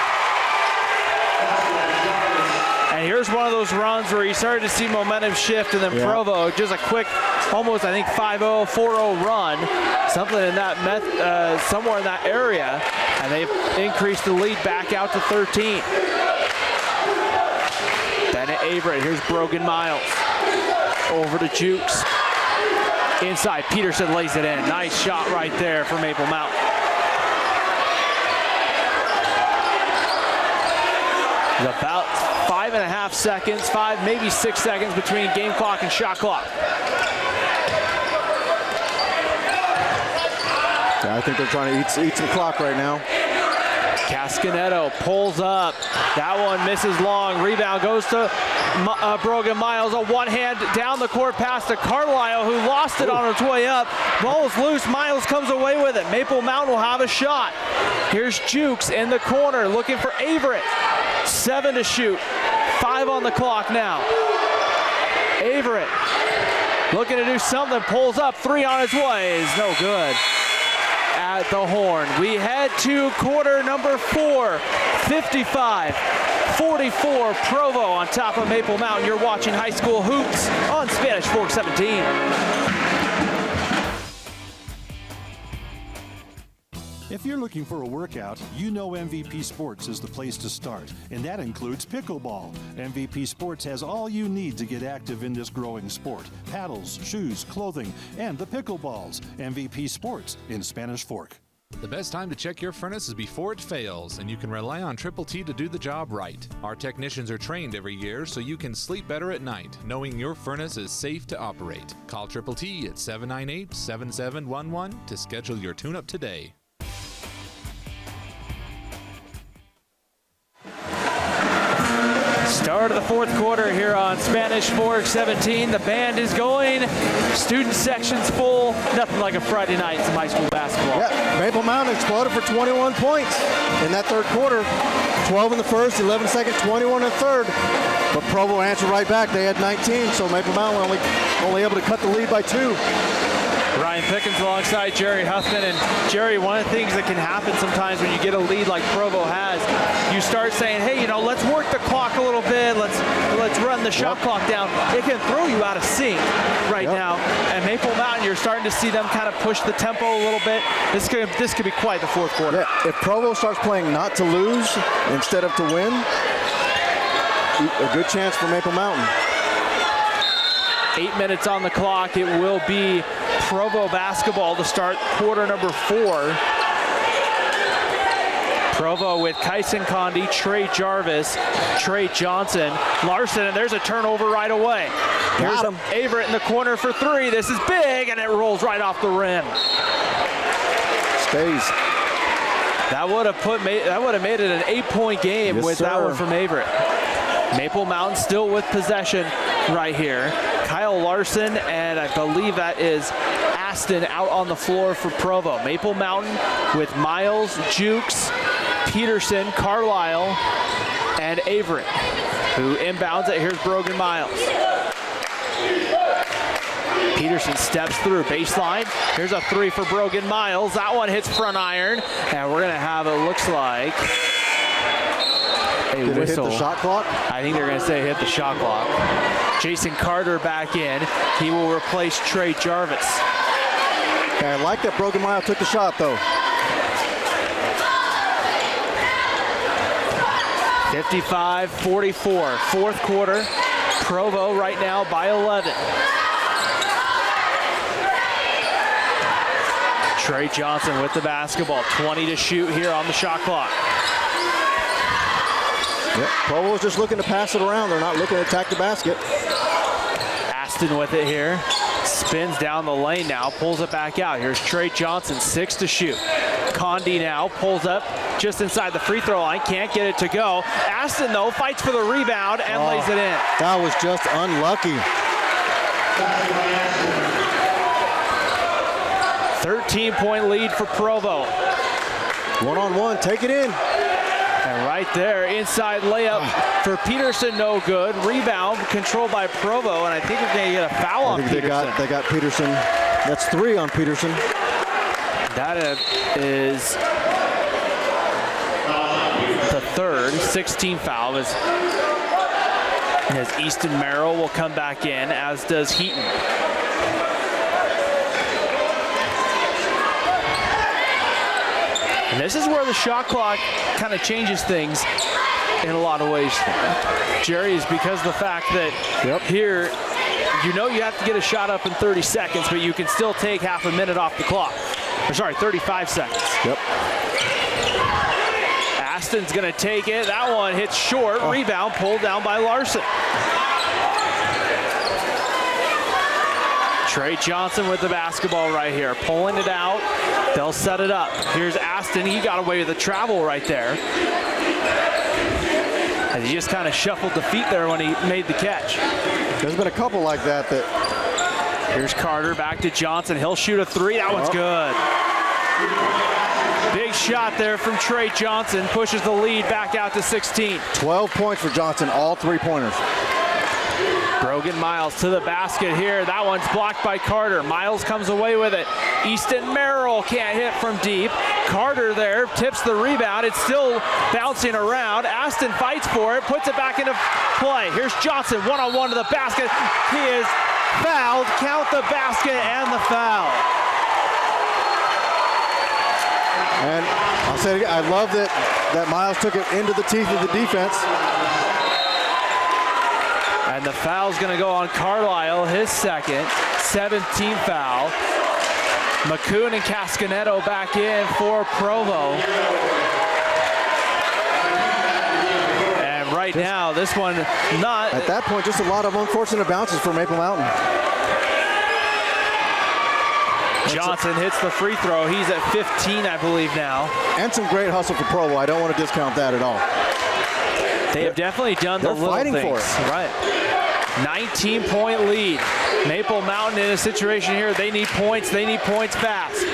And here's one of those runs where you started to see momentum shift, and then Provo, just a quick, almost I think 5-0, 4-0 run, something in that somewhere in that area, and they've increased the lead back out to 13. Bennett Averett, here's Brogan Miles. Over to Jukes. Inside, Peterson lays it in. Nice shot right there for Maple Mountain. There's about 5.5 seconds, maybe 6 seconds between game clock and shot clock. I think they're trying to eat some clock right now. Cascaneto pulls up. That one misses long. Rebound goes to Brogan Miles. A one-hand down the court pass to Carlisle, who lost it on its way up. Ball is loose. Miles comes away with it. Maple Mountain will have a shot. Here's Jukes in the corner looking for Averett. 7 to shoot. 5 on the clock now. Averett looking to do something. Pulls up. 3 on its way is no good. At the horn. We head to quarter number 4, 55-44, Provo on top of Maple Mountain. You're watching High School Hoops on Spanish Fork 17. If you're looking for a workout, you know MVP Sports is the place to start, and that includes pickleball. MVP Sports has all you need to get active in this growing sport. Paddles, shoes, clothing, and the pickleballs. MVP Sports in Spanish Fork. The best time to check your furnace is before it fails, and you can rely on Triple T to do the job right. Our technicians are trained every year so you can sleep better at night, knowing your furnace is safe to operate. Call Triple T at 798-7711 to schedule your tune-up today. Start of the fourth quarter here on Spanish Fork 17. The band is going. Student section's full. Nothing like a Friday night in some high school basketball. Yeah, Maple Mountain exploded for 21 points in that third quarter. 12 in the first, 11 second, 21 in the third. But Provo answered right back. They had 19, so Maple Mountain only able to cut the lead by 2. Ryan Pickens alongside Jerry Huffman. And Jerry, one of the things that can happen sometimes when you get a lead like Provo has, you start saying, hey, you know, let's work the clock a little bit. Let's run the shot clock down. It can throw you out of sync right now. And Maple Mountain, you're starting to see them kind of push the tempo a little bit. This could be quite the fourth quarter. Yeah, if Provo starts playing not to lose instead of to win, a good chance for Maple Mountain. 8 minutes on the clock. It will be Provo basketball to start quarter number 4. Provo with Kyson Condi, Trey Jarvis, Trey Johnson, Larson, and there's a turnover right away. Here's Averett in the corner for 3. This is big, and it rolls right off the rim. Stays. That would have made it an 8-point game with that one from Averett. Maple Mountain still with possession right here. Kyle Larson, and I believe that is Aston out on the floor for Provo. Maple Mountain with Miles, Jukes, Peterson, Carlisle, and Averett, who inbounds it. Here's Brogan Miles. Peterson steps through baseline. Here's a 3 for Brogan Miles. That one hits front iron, and we're gonna have, it looks like, a Did whistle. it hit the shot clock? I think they're gonna say hit the shot clock. Jason Carter back in. He will replace Trey Jarvis. Okay, I like that Brogan Miles took the shot though. 55-44, fourth quarter. Provo right now by 11. Trey Johnson with the basketball. 20 to shoot here on the shot clock. Yep, Provo's just looking to pass it around. They're not looking to attack the basket. Aston with it here. Spins down the lane now, pulls it back out. Here's Trey Johnson, 6 to shoot. Condi now pulls up just inside the free throw line, can't get it to go. Aston, though, fights for the rebound and lays it in. That was just unlucky. 13-point lead for Provo. One-on-one, take it in. And right there, inside layup for Peterson, no good. Rebound controlled by Provo, and I think they're going to get a foul on Peterson. They got Peterson. That's 3 on Peterson. That is the third, 16 foul as Easton Merrill will come back in, as does Heaton. And this is where the shot clock kind of changes things in a lot of ways, Jerry, is because of the fact that here, you know you have to get a shot up in 30 seconds, but you can still take half a minute off the clock. Or sorry, 35 seconds. Yep. Aston's gonna take it. That one hits short. Rebound pulled down by Larson. Trey Johnson with the basketball right here, pulling it out. They'll set it up. Here's Aston. He got away with the travel right there. And he just kind of shuffled the feet there when he made the catch. There's been a couple like that. Here's Carter back to Johnson. He'll shoot a 3. That one's good. Big shot there from Trey Johnson. Pushes the lead back out to 16. 12 points for Johnson, all 3-pointers. Brogan Miles to the basket here. That one's blocked by Carter. Miles comes away with it. Easton Merrill can't hit from deep. Carter there tips the rebound. It's still bouncing around. Aston fights for it, puts it back into play. Here's Johnson, one-on-one to the basket. He is fouled. Count the basket and the foul. And I'll say it again, I love that Miles took it into the teeth of the defense. And the foul's going to go on Carlisle, his second, 17th foul. McCoon and Cascanetto back in for Provo. And right now, this one not... At that point, just a lot of unfortunate bounces for Maple Mountain. Johnson hits the free throw. He's at 15, I believe, now. And some great hustle for Provo. I don't want to discount that at all. They have definitely done the little fighting things. for it. Right. 19-point lead. Maple Mountain in a situation here. They need points. They need points fast.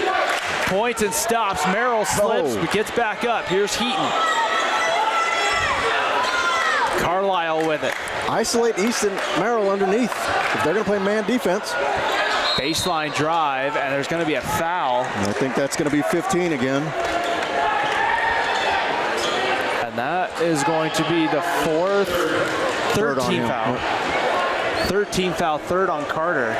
Points and stops. Merrill slips, but gets back up. Here's Heaton. Carlisle with it. Isolate Easton Merrill underneath if they're going to play man defense. Baseline drive, and there's going to be a foul. I think that's going to be 15 again. And that is going to be the fourth, 13 foul. 13 foul, third on Carter.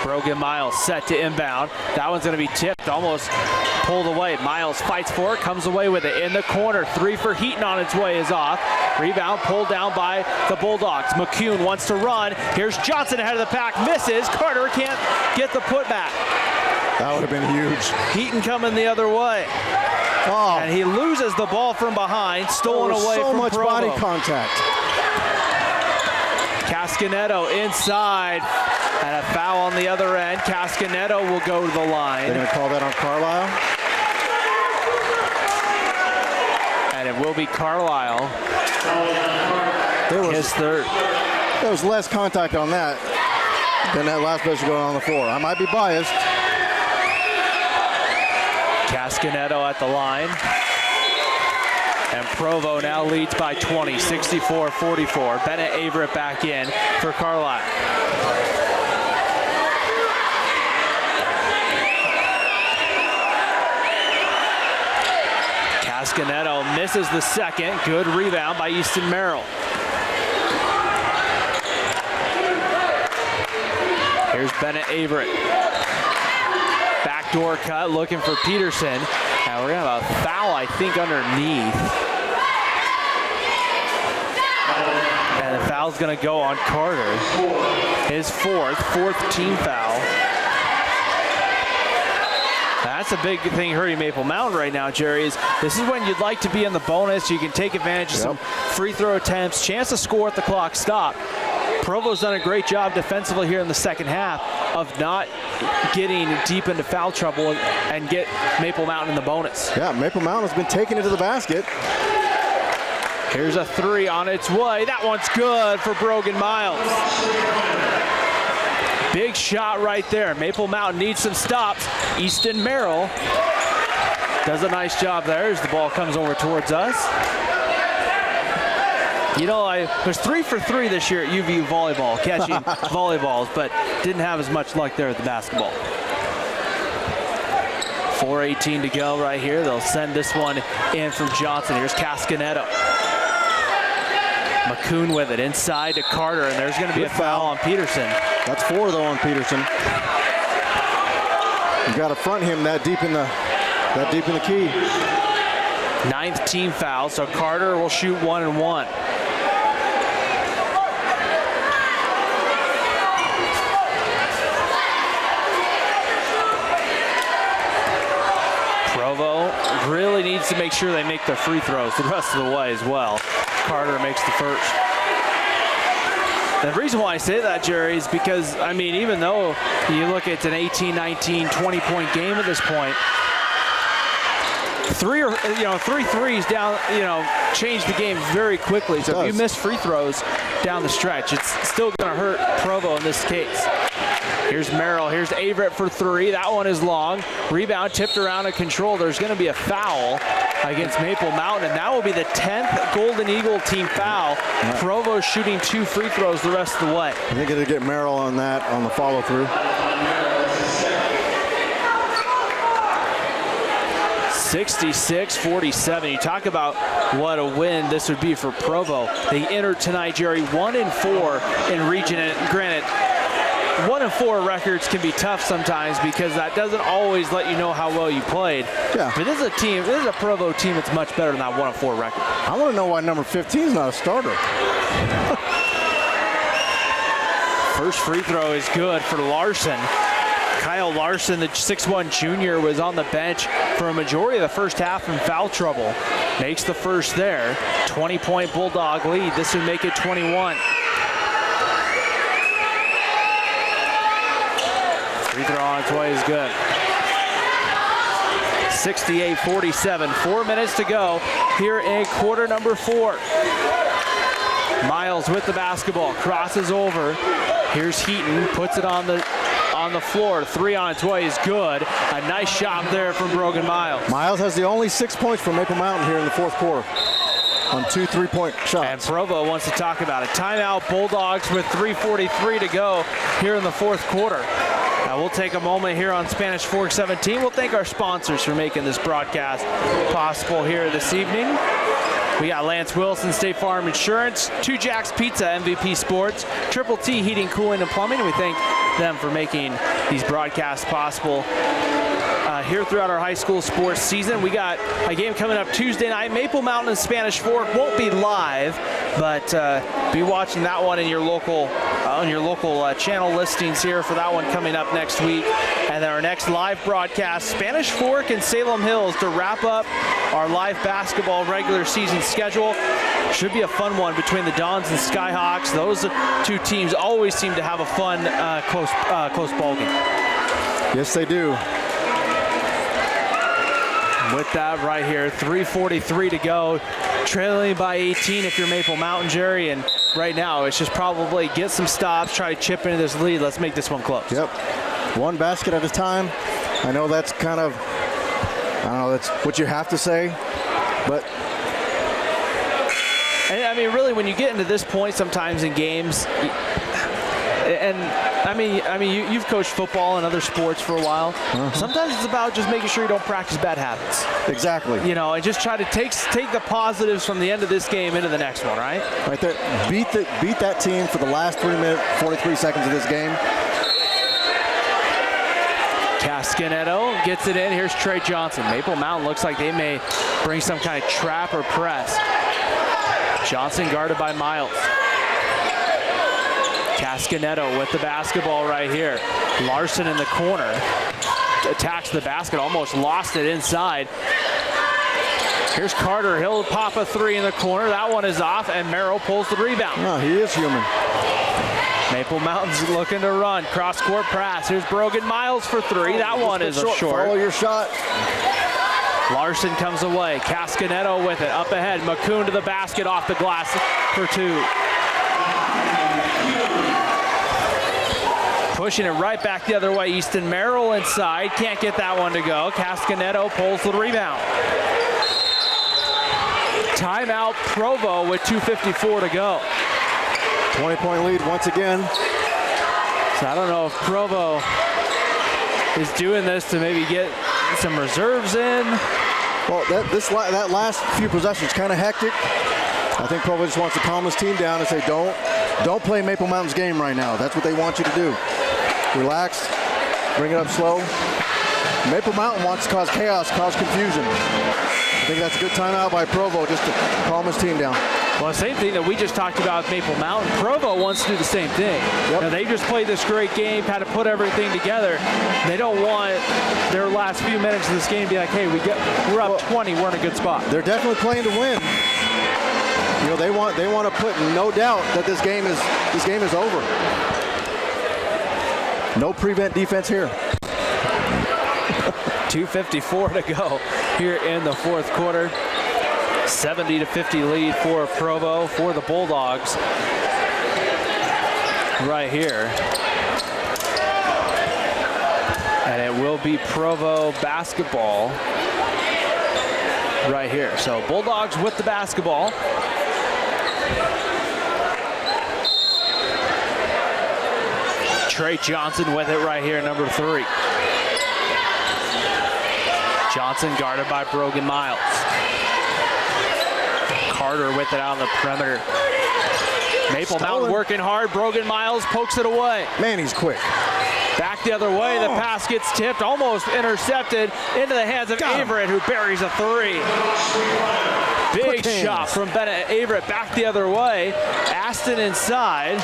Brogan Miles set to inbound. That one's going to be tipped, almost pulled away. Miles fights for it, comes away with it in the corner. Three for Heaton on its way is off. Rebound pulled down by the Bulldogs. McCune wants to run. Here's Johnson ahead of the pack, misses. Carter can't get the putback. That would have been huge. Heaton coming the other way. Oh, And he loses the ball from behind, stolen away so from much Provo. body contact. Cascaneto inside, and a foul on the other end. Cascaneto will go to the line. They're going to call that on Carlisle. And it will be Carlisle, There his third. was less contact on that than that last possession going on the floor. I might be biased. Cascaneto at the line. And Provo now leads by 20, 64-44. Bennett Averett back in for Carlisle. Cascaneto misses the second. Good rebound by Easton Merrill. Here's Bennett Averett. Backdoor cut, looking for Peterson. And we're going to have a foul, I think, underneath. And the foul's going to go on Carter. His fourth team foul. That's a big thing hurting Maple Mountain right now, Jerry, is this is when you'd like to be in the bonus. You can take advantage of some free throw attempts, chance to score at the clock stop. Provo's done a great job defensively here in the second half of not getting deep into foul trouble and get Maple Mountain in the bonus. Yeah, Maple Mountain has been taking it to the basket. Here's a three on its way. That one's good for Brogan Miles. Big shot right there. Maple Mountain needs some stops. Easton Merrill does a nice job there as the ball comes over towards us. You know, I was 3 for 3 this year at UVU volleyball, catching volleyballs, but didn't have as much luck there at the basketball. 4:18 to go right here. They'll send this one in from Johnson. Here's Cascaneto. McCune with it inside to Carter, and there's going to be a foul on Peterson. That's 4 though on Peterson. You got to front him that deep in the key. 9th team foul, so Carter will shoot 1 and 1. Provo really needs to make sure they make their free throws the rest of the way as well. Carter makes the first. The reason why I say that, Jerry, is because, I mean, even though you look at an 18, 19, 20-point game at this point, three threes down, change the game very quickly. So if you miss free throws down the stretch, it's still going to hurt Provo in this case. Here's Merrill. Here's Averett for 3. That one is long. Rebound tipped around and control. There's going to be a foul against Maple Mountain, and that will be the 10th Golden Eagle team foul. Yeah. Provo shooting 2 free throws the rest of the way. I think it'll get Merrill on that on the follow through. 66-47. You talk about what a win this would be for Provo. They entered tonight, Jerry, 1-4 in region. And granted, 1-4 records can be tough sometimes because that doesn't always let you know how well you played. Yeah. But this is a Provo team that's much better than that 1-4 record. I want to know why number 15 is not a starter. First free throw is good for Larson. Kyle Larson, the 6'1 junior, was on the bench for a majority of the first half in foul trouble. Makes the first there. 20-point Bulldog lead. This would make it 21. Free throw on its way is good. 68-47, 4 minutes to go here in quarter number 4. Miles with the basketball, crosses over. Here's Heaton, puts it on the floor. 3 on its way is good. A nice shot there from Brogan Miles. Miles has the only 6 points for Maple Mountain here in the fourth quarter on 2 3-point shots. And Provo wants to talk about it. Timeout, Bulldogs with 3:43 to go here in the fourth quarter. Now we'll take a moment here on Spanish Fork 17. We'll thank our sponsors for making this broadcast possible here this evening. We got Lance Wilson, State Farm Insurance, Two Jacks Pizza, MVP Sports, Triple T Heating, Cooling, and Plumbing. And we thank them for making these broadcasts possible here throughout our high school sports season. We got a game coming up Tuesday night. Maple Mountain and Spanish Fork won't be live, but be watching that one in your local on your local channel listings here for that one coming up next week. And then our next live broadcast, Spanish Fork and Salem Hills, to wrap up our live basketball regular season schedule. Should be a fun one between the Dons and Skyhawks. Those two teams always seem to have a fun, close ball game. Yes, they do. With that right here, 3:43 to go, trailing by 18 if you're Maple Mountain, Jerry, and right now it's just probably get some stops, try to chip into this lead. Let's make this one close. Yep, one basket at a time. I know that's kind of, I don't know, that's what you have to say, but. And I mean, really, when you get into this point sometimes in games, and I mean, you've coached football and other sports for a while. Uh-huh. Sometimes it's about just making sure you don't practice bad habits. Exactly. You know, and just try to take the positives from the end of this game into the next one, right? Right there. Beat that team for the last 3 minutes, 43 seconds of this game. Cascanetto gets it in. Here's Trey Johnson. Maple Mountain looks like they may bring some kind of trap or press. Johnson guarded by Miles. Cascanetto with the basketball right here. Larson in the corner. Attacks the basket, almost lost it inside. Here's Carter. He'll pop a 3 in the corner. That one is off, and Merrill pulls the rebound. Oh, he is human. Maple Mountain's looking to run. Cross-court pass. Here's Brogan Miles for 3. That one is a short. Follow your shot. Larson comes away. Cascanetto with it. Up ahead. McCoon to the basket, off the glass for 2. Pushing it right back the other way. Easton Merrill inside. Can't get that one to go. Cascanetto pulls the rebound. Timeout, Provo with 2:54 to go. 20-point lead once again. So I don't know if Provo is doing this to maybe get some reserves in. Well, that last few possessions kind of hectic. I think Provo just wants to calm his team down and say, don't play Maple Mountain's game right now. That's what they want you to do. Relax, bring it up slow. Maple Mountain wants to cause chaos, cause confusion. I think that's a good timeout by Provo just to calm his team down. Well, same thing that we just talked about with Maple Mountain. Provo wants to do the same thing. Yep. Now, they just played this great game, kind of put everything together. They don't want their last few minutes of this game to be like, hey, we're up 20, we're in a good spot. They're definitely playing to win. You know, they want to put no doubt that this game is over. No prevent defense here. 2:54 to go here in the fourth quarter. 70-50 lead for Provo, for the Bulldogs right here. And it will be Provo basketball right here. So Bulldogs with the basketball. Trey Johnson with it right here, number 3. Johnson guarded by Brogan Miles. Carter with it out on the perimeter. Maple Mountain working hard. Brogan Miles pokes it away. Man, he's quick. Back the other way. The pass gets tipped, almost intercepted into the hands of Averett, who buries a 3. Big shot from Bennett Averett. Back the other way. Aston inside.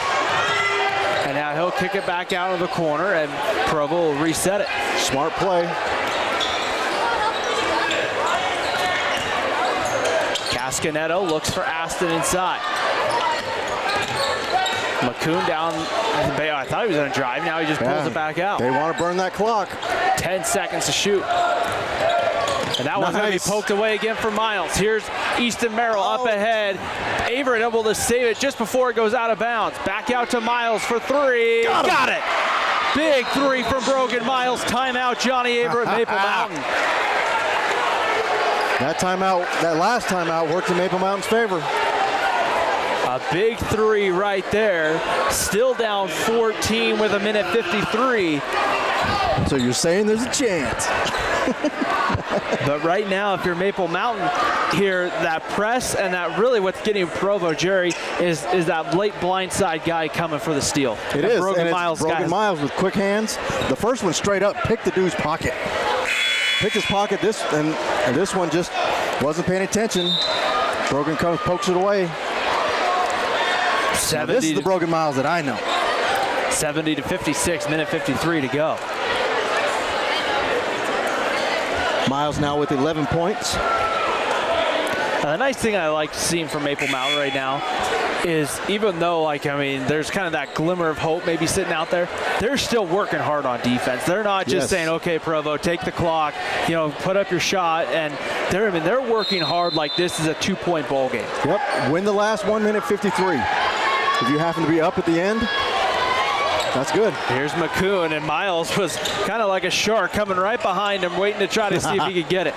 And now he'll kick it back out of the corner, and Provo will reset it. Smart play. Cascanetto looks for Aston inside. McCoon down. I thought he was going to drive. Now he just pulls it back out. They want to burn that clock. 10 seconds to shoot. And that one's going to be poked away again for Miles. Here's Easton Merrill up ahead. Averett able to save it just before it goes out of bounds. Back out to Miles for three. Got it. Big three from Brogan Miles. Timeout, Johnny Averett, Maple Mountain. That last timeout worked in Maple Mountain's favor. A big three right there. Still down 14 with 1:53. So you're saying there's a chance. But right now, if you're Maple Mountain here, that press and that really what's getting Provo, Jerry, is that late blindside guy coming for the steal. It is. Brogan Miles Miles with quick hands. The first one straight up picked the dude's pocket. Picked his pocket. This one just wasn't paying attention. Brogan comes, pokes it away. This is the Brogan Miles that I know. 70-56, 1:53 to go. Miles now with 11 points. The nice thing I like seeing from Maple Mountain right now is even though, there's kind of that glimmer of hope maybe sitting out there, they're still working hard on defense. They're not just saying, okay, Provo, take the clock, put up your shot, and they're working hard like this is a 2-point ball game. Yep, win the last 1:53. If you happen to be up at the end, that's good. Here's McCoon, and Miles was kind of like a shark coming right behind him, waiting to try to see if he could get it.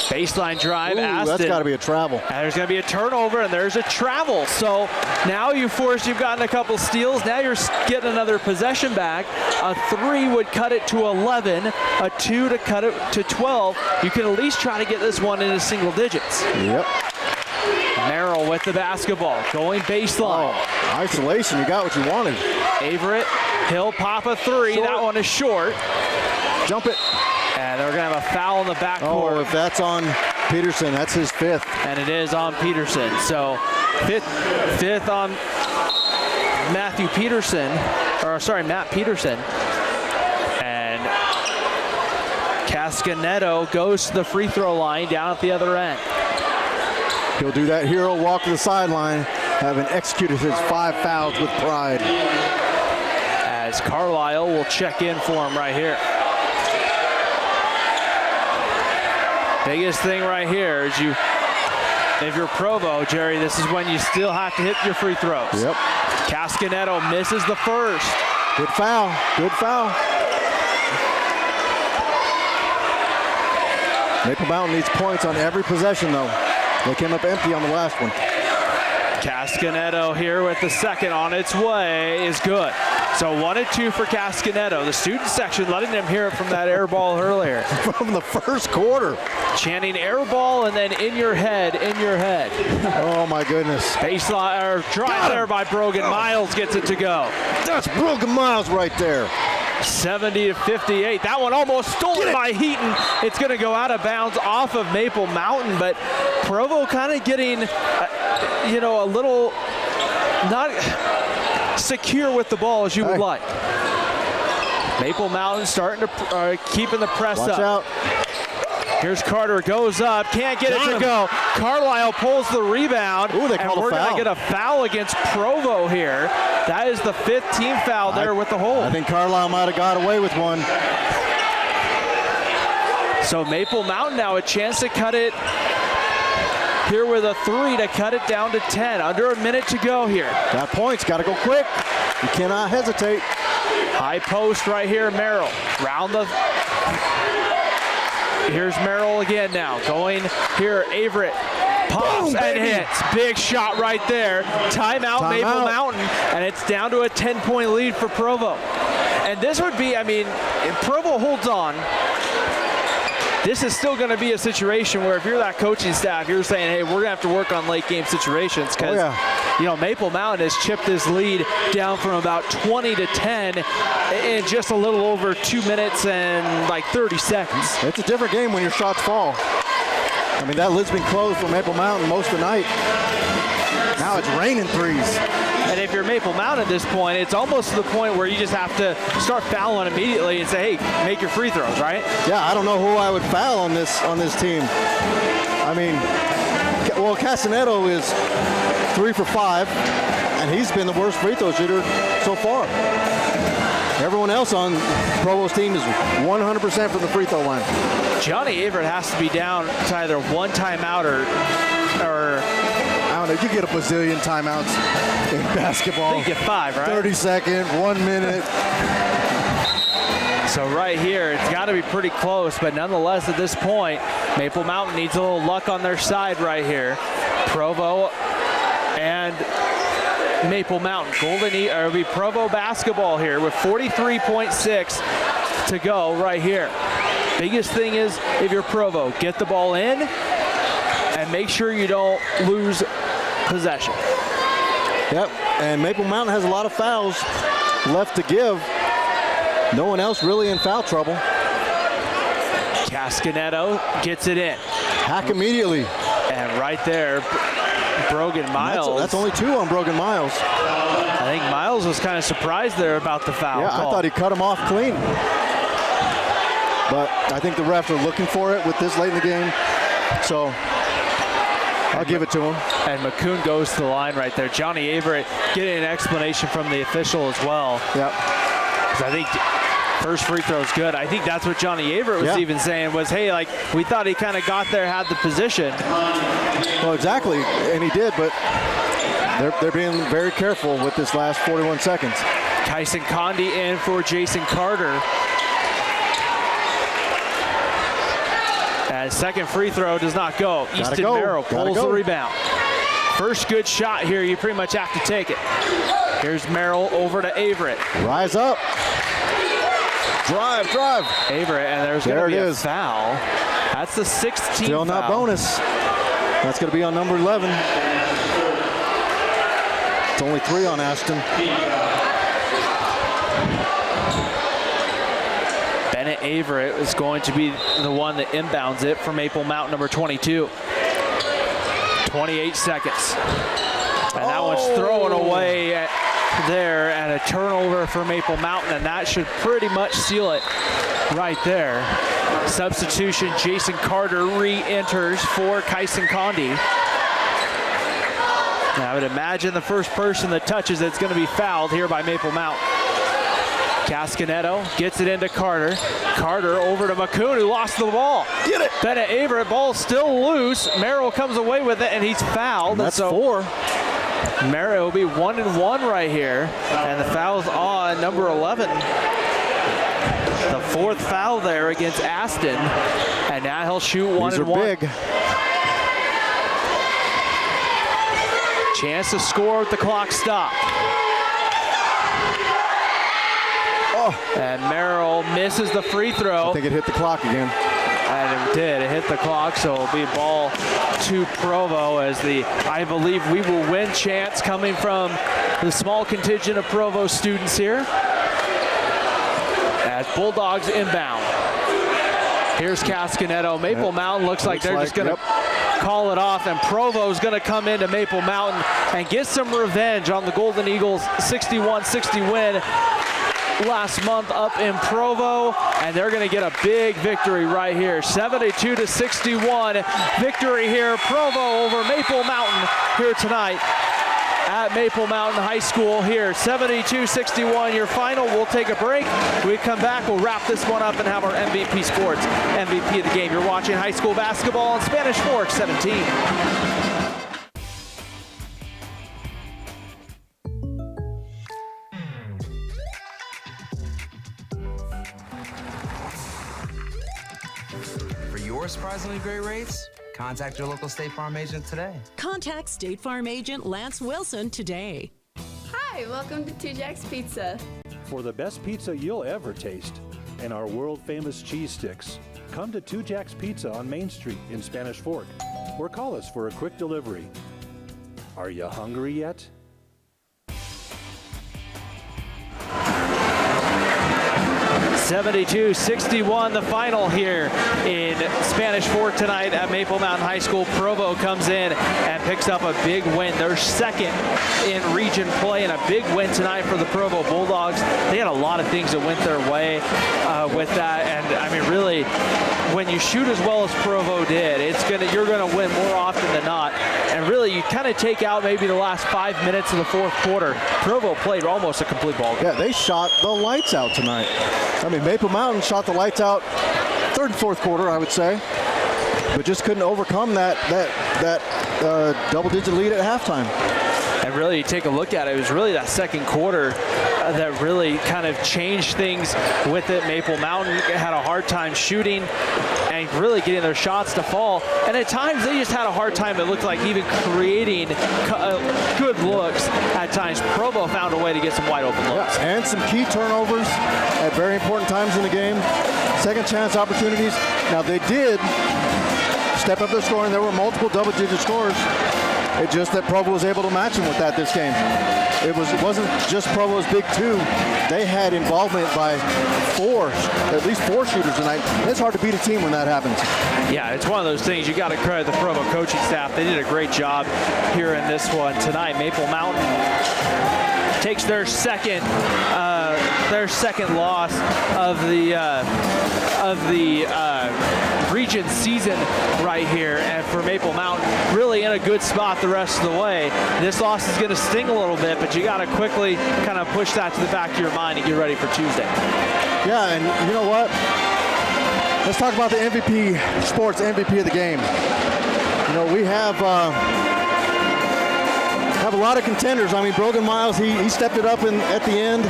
Baseline drive, Aston. That's got to be a travel. And there's going to be a turnover, and there's a travel. So now you've gotten a couple steals. Now you're getting another possession back. A 3 would cut it to 11. A 2 to cut it to 12. You can at least try to get this one into single digits. Yep. Merrill with the basketball, going baseline. Oh, isolation, you got what you wanted. Averett, he'll pop a 3. Short. That one is short. Jump it. And they're going to have a foul in the backcourt. Oh, if that's on Peterson, that's his 5th. And it is on Peterson. So fifth on Matt Peterson. And Cascanetto goes to the free throw line down at the other end. He'll do that hero walk to the sideline, having executed his 5 fouls with pride. As Carlisle will check in for him right here. Biggest thing right here is if you're Provo, Jerry, this is when you still have to hit your free throws. Yep. Cascanetto misses the first. Good foul. Good foul. Maple Mountain needs points on every possession, though. They came up empty on the last one. Cascanetto here with the second on its way is good. So 1 and 2 for Cascanetto. The student section letting them hear it from that air ball earlier. From the first quarter. Chanting air ball and then in your head, in your head. Oh my goodness. Baseline or drive there by Brogan. Miles gets it to go. That's Brogan Miles right there. 70-58. That one almost stolen by Heaton. It's going to go out of bounds off of Maple Mountain, but Provo kind of getting, a little not secure with the ball as you would like. Maple Mountain starting to keeping the press Watch up. Out. Here's Carter, goes up, can't get it to go. Carlisle pulls the rebound. Ooh, they and called we're a foul. going to get a foul against Provo here. That is the 5th team foul there with the hold. I think Carlisle might have got away with one. So Maple Mountain now a chance to cut it here with a 3 to cut it down to 10. Under a minute to go here. That point's got to go quick. You cannot hesitate. High post right here, Merrill. Here's Merrill again now. Going here, Averett. Pops Boom, and hits. Big shot right there. Timeout, Maple Mountain. And it's down to a 10-point lead for Provo. And this would be, if Provo holds on, this is still going to be a situation where if you're that coaching staff, you're saying, hey, we're going to have to work on late game situations because, Maple Mountain has chipped this lead down from about 20 to 10 in just a little over 2 minutes and 30 seconds. It's a different game when your shots fall. That lid's been closed for Maple Mountain most of the night. Now it's raining threes. And if you're Maple Mountain at this point, it's almost to the point where you just have to start fouling immediately and say, hey, make your free throws, right? Yeah, I don't know who I would foul on this team. Well, Castanedo is 3 for 5, and he's been the worst free throw shooter so far. Everyone else on Provo's team is 100% from the free throw line. Johnny Averett has to be down to either one timeout or I don't know, you get a bazillion timeouts in basketball. you get 5, right? 30 second, 1 minute. So right here, it's got to be pretty close, but nonetheless, at this point, Maple Mountain needs a little luck on their side right here. Provo and Maple Mountain. It'll be Provo basketball here with 43.6 to go right here. Biggest thing is, if you're Provo, get the ball in and make sure you don't lose possession. Yep, and Maple Mountain has a lot of fouls left to give. No one else really in foul trouble. Cascanedo gets it in. Hack immediately. And right there, Brogan Miles. That's only 2 on Brogan Miles. I think Miles was kind of surprised there about the foul Yeah, call. I thought he cut him off clean. But I think the refs are looking for it with this late in the game. So I'll give it to him. And McCoon goes to the line right there. Johnny Averett getting an explanation from the official as well. Yep. I think first free throw is good. I think that's what Johnny Averett was even saying was, hey, like, we thought he kind of got there, had the position. Well, exactly, and he did, but they're being very careful with this last 41 seconds. Tyson Condi in for Jason Carter. And second free throw does not go. Easton Merrill pulls the rebound. First good shot here, you pretty much have to take it. Here's Merrill over to Averett. Rise up. Drive. Averett, and there's going to be a foul. That's the 16th Still not foul. bonus. That's going to be on number 11. It's only 3 on Ashton. Bennett Averett is going to be the one that inbounds it for Maple Mountain, number 22. 28 seconds. And that one's thrown away there, and a turnover for Maple Mountain, and that should pretty much seal it right there. Substitution, Jason Carter re-enters for Kyson Condi. Now, I would imagine the first person that touches it's going to be fouled here by Maple Mountain. Cascanedo gets it into Carter. Carter over to McCoon, who lost the ball. Get it! Bennett Averett, ball still loose. Merrill comes away with it, and he's fouled. And that's 4. Merrill will be 1-1 right here, and the foul's on number 11. The 4th foul there against Aston, and now he'll shoot 1-1. These are big. Chance to score with the clock stopped. And Merrill misses the free throw. I think it hit the clock again. And it did. It hit the clock, so it'll be ball to Provo as the I believe we will win chants coming from the small contingent of Provo students here. As Bulldogs inbound. Here's Cascanedo. Maple Mountain looks like they're just going to call it off, and Provo's going to come into Maple Mountain and get some revenge on the Golden Eagles' 61-60 win last month up in Provo, and they're going to get a big victory right here. 72-61 victory here. Provo over Maple Mountain here tonight at Maple Mountain High School here. 72-61 your final. We'll take a break. When we come back, we'll wrap this one up and have our MVP Sports MVP of the game. You're watching high school basketball on Spanish Forks 17. Surprisingly great rates? Contact your local State Farm agent today. Contact State Farm agent Lance Wilson today. Hi, welcome to Two Jacks Pizza. For the best pizza you'll ever taste and our world-famous cheese sticks, come to Two Jacks Pizza on Main Street in Spanish Fork or call us for a quick delivery. Are you hungry yet? 72-61 the final here in Spanish Fork tonight at Maple Mountain High School. Provo comes in and picks up a big win. They're second in region play, and a big win tonight for the Provo Bulldogs. They had a lot of things that went their way with that, and I mean, really, when you shoot as well as Provo did, you're gonna win more often than not. And really, you kind of take out maybe the last 5 minutes of the fourth quarter. Provo played almost a complete ball game. Yeah, they shot the lights out tonight. I mean, Maple Mountain shot the lights out third and fourth quarter, I would say, but just couldn't overcome that double-digit lead at halftime. And really, you take a look at it, it was really that second quarter that really kind of changed things with it. Maple Mountain had a hard time shooting and really getting their shots to fall. And at times, they just had a hard time, it looked like, even creating good looks at times. Provo found a way to get some wide open looks. Yeah, and some key turnovers at very important times in the game. Second chance opportunities. Now, they did step up their scoring. There were multiple double-digit scores. It's just that Provo was able to match them with that this game. It wasn't just Provo's big two. They had involvement by at least four shooters tonight. It's hard to beat a team when that happens. Yeah, it's one of those things. You got to credit the Provo coaching staff. They did a great job here in this one tonight. Maple Mountain takes their second loss of the region season right here, and for Maple Mountain, really in a good spot the rest of the way. This loss is going to sting a little bit, but you got to quickly kind of push that to the back of your mind and get ready for Tuesday. Yeah, and you know what? Let's talk about the MVP, sports MVP of the game. You know, we have a lot of contenders. I mean, Brogan Miles, he stepped it up at the end,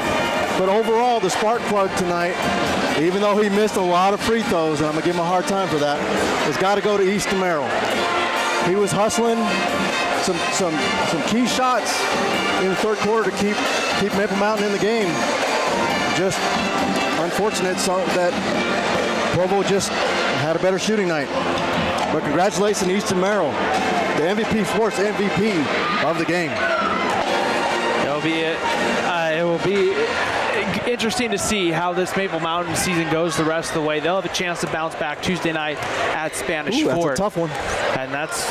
but overall, the spark plug tonight, even though he missed a lot of free throws, and I'm gonna give him a hard time for that, has got to go to Easton Merrill. He was hustling some key shots in the third quarter to keep Maple Mountain in the game. Just unfortunate that Provo just had a better shooting night. But congratulations, Easton Merrill, the MVP Sports MVP of the game. It will be interesting to see how this Maple Mountain season goes the rest of the way. They'll have a chance to bounce back Tuesday night at Spanish Fork. That's a tough one. And that's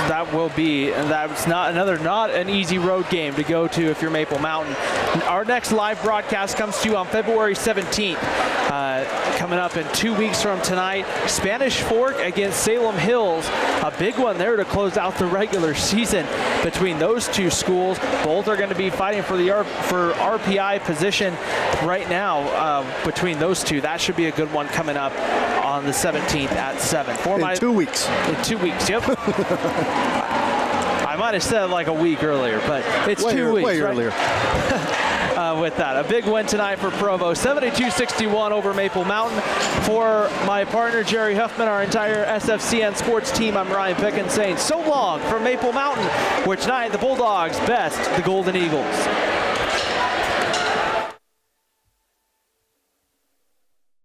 not an easy road game to go to if you're Maple Mountain. Our next live broadcast comes to you on February 17th. Coming up in 2 weeks from tonight, Spanish Fork against Salem Hills. A big one there to close out the regular season between those two schools. Both are going to be fighting for RPI position right now between those two. That should be a good one coming up on the 17th at 7. In 2 weeks. In 2 weeks, yep. I might have said like a week earlier, but it's 2 weeks. Way right? earlier. With that, a big win tonight for Provo, 72-61 over Maple Mountain. For my partner Jerry Huffman, our entire SFCN sports team, I'm Ryan Pickens saying so long from Maple Mountain, where tonight the Bulldogs best the Golden Eagles.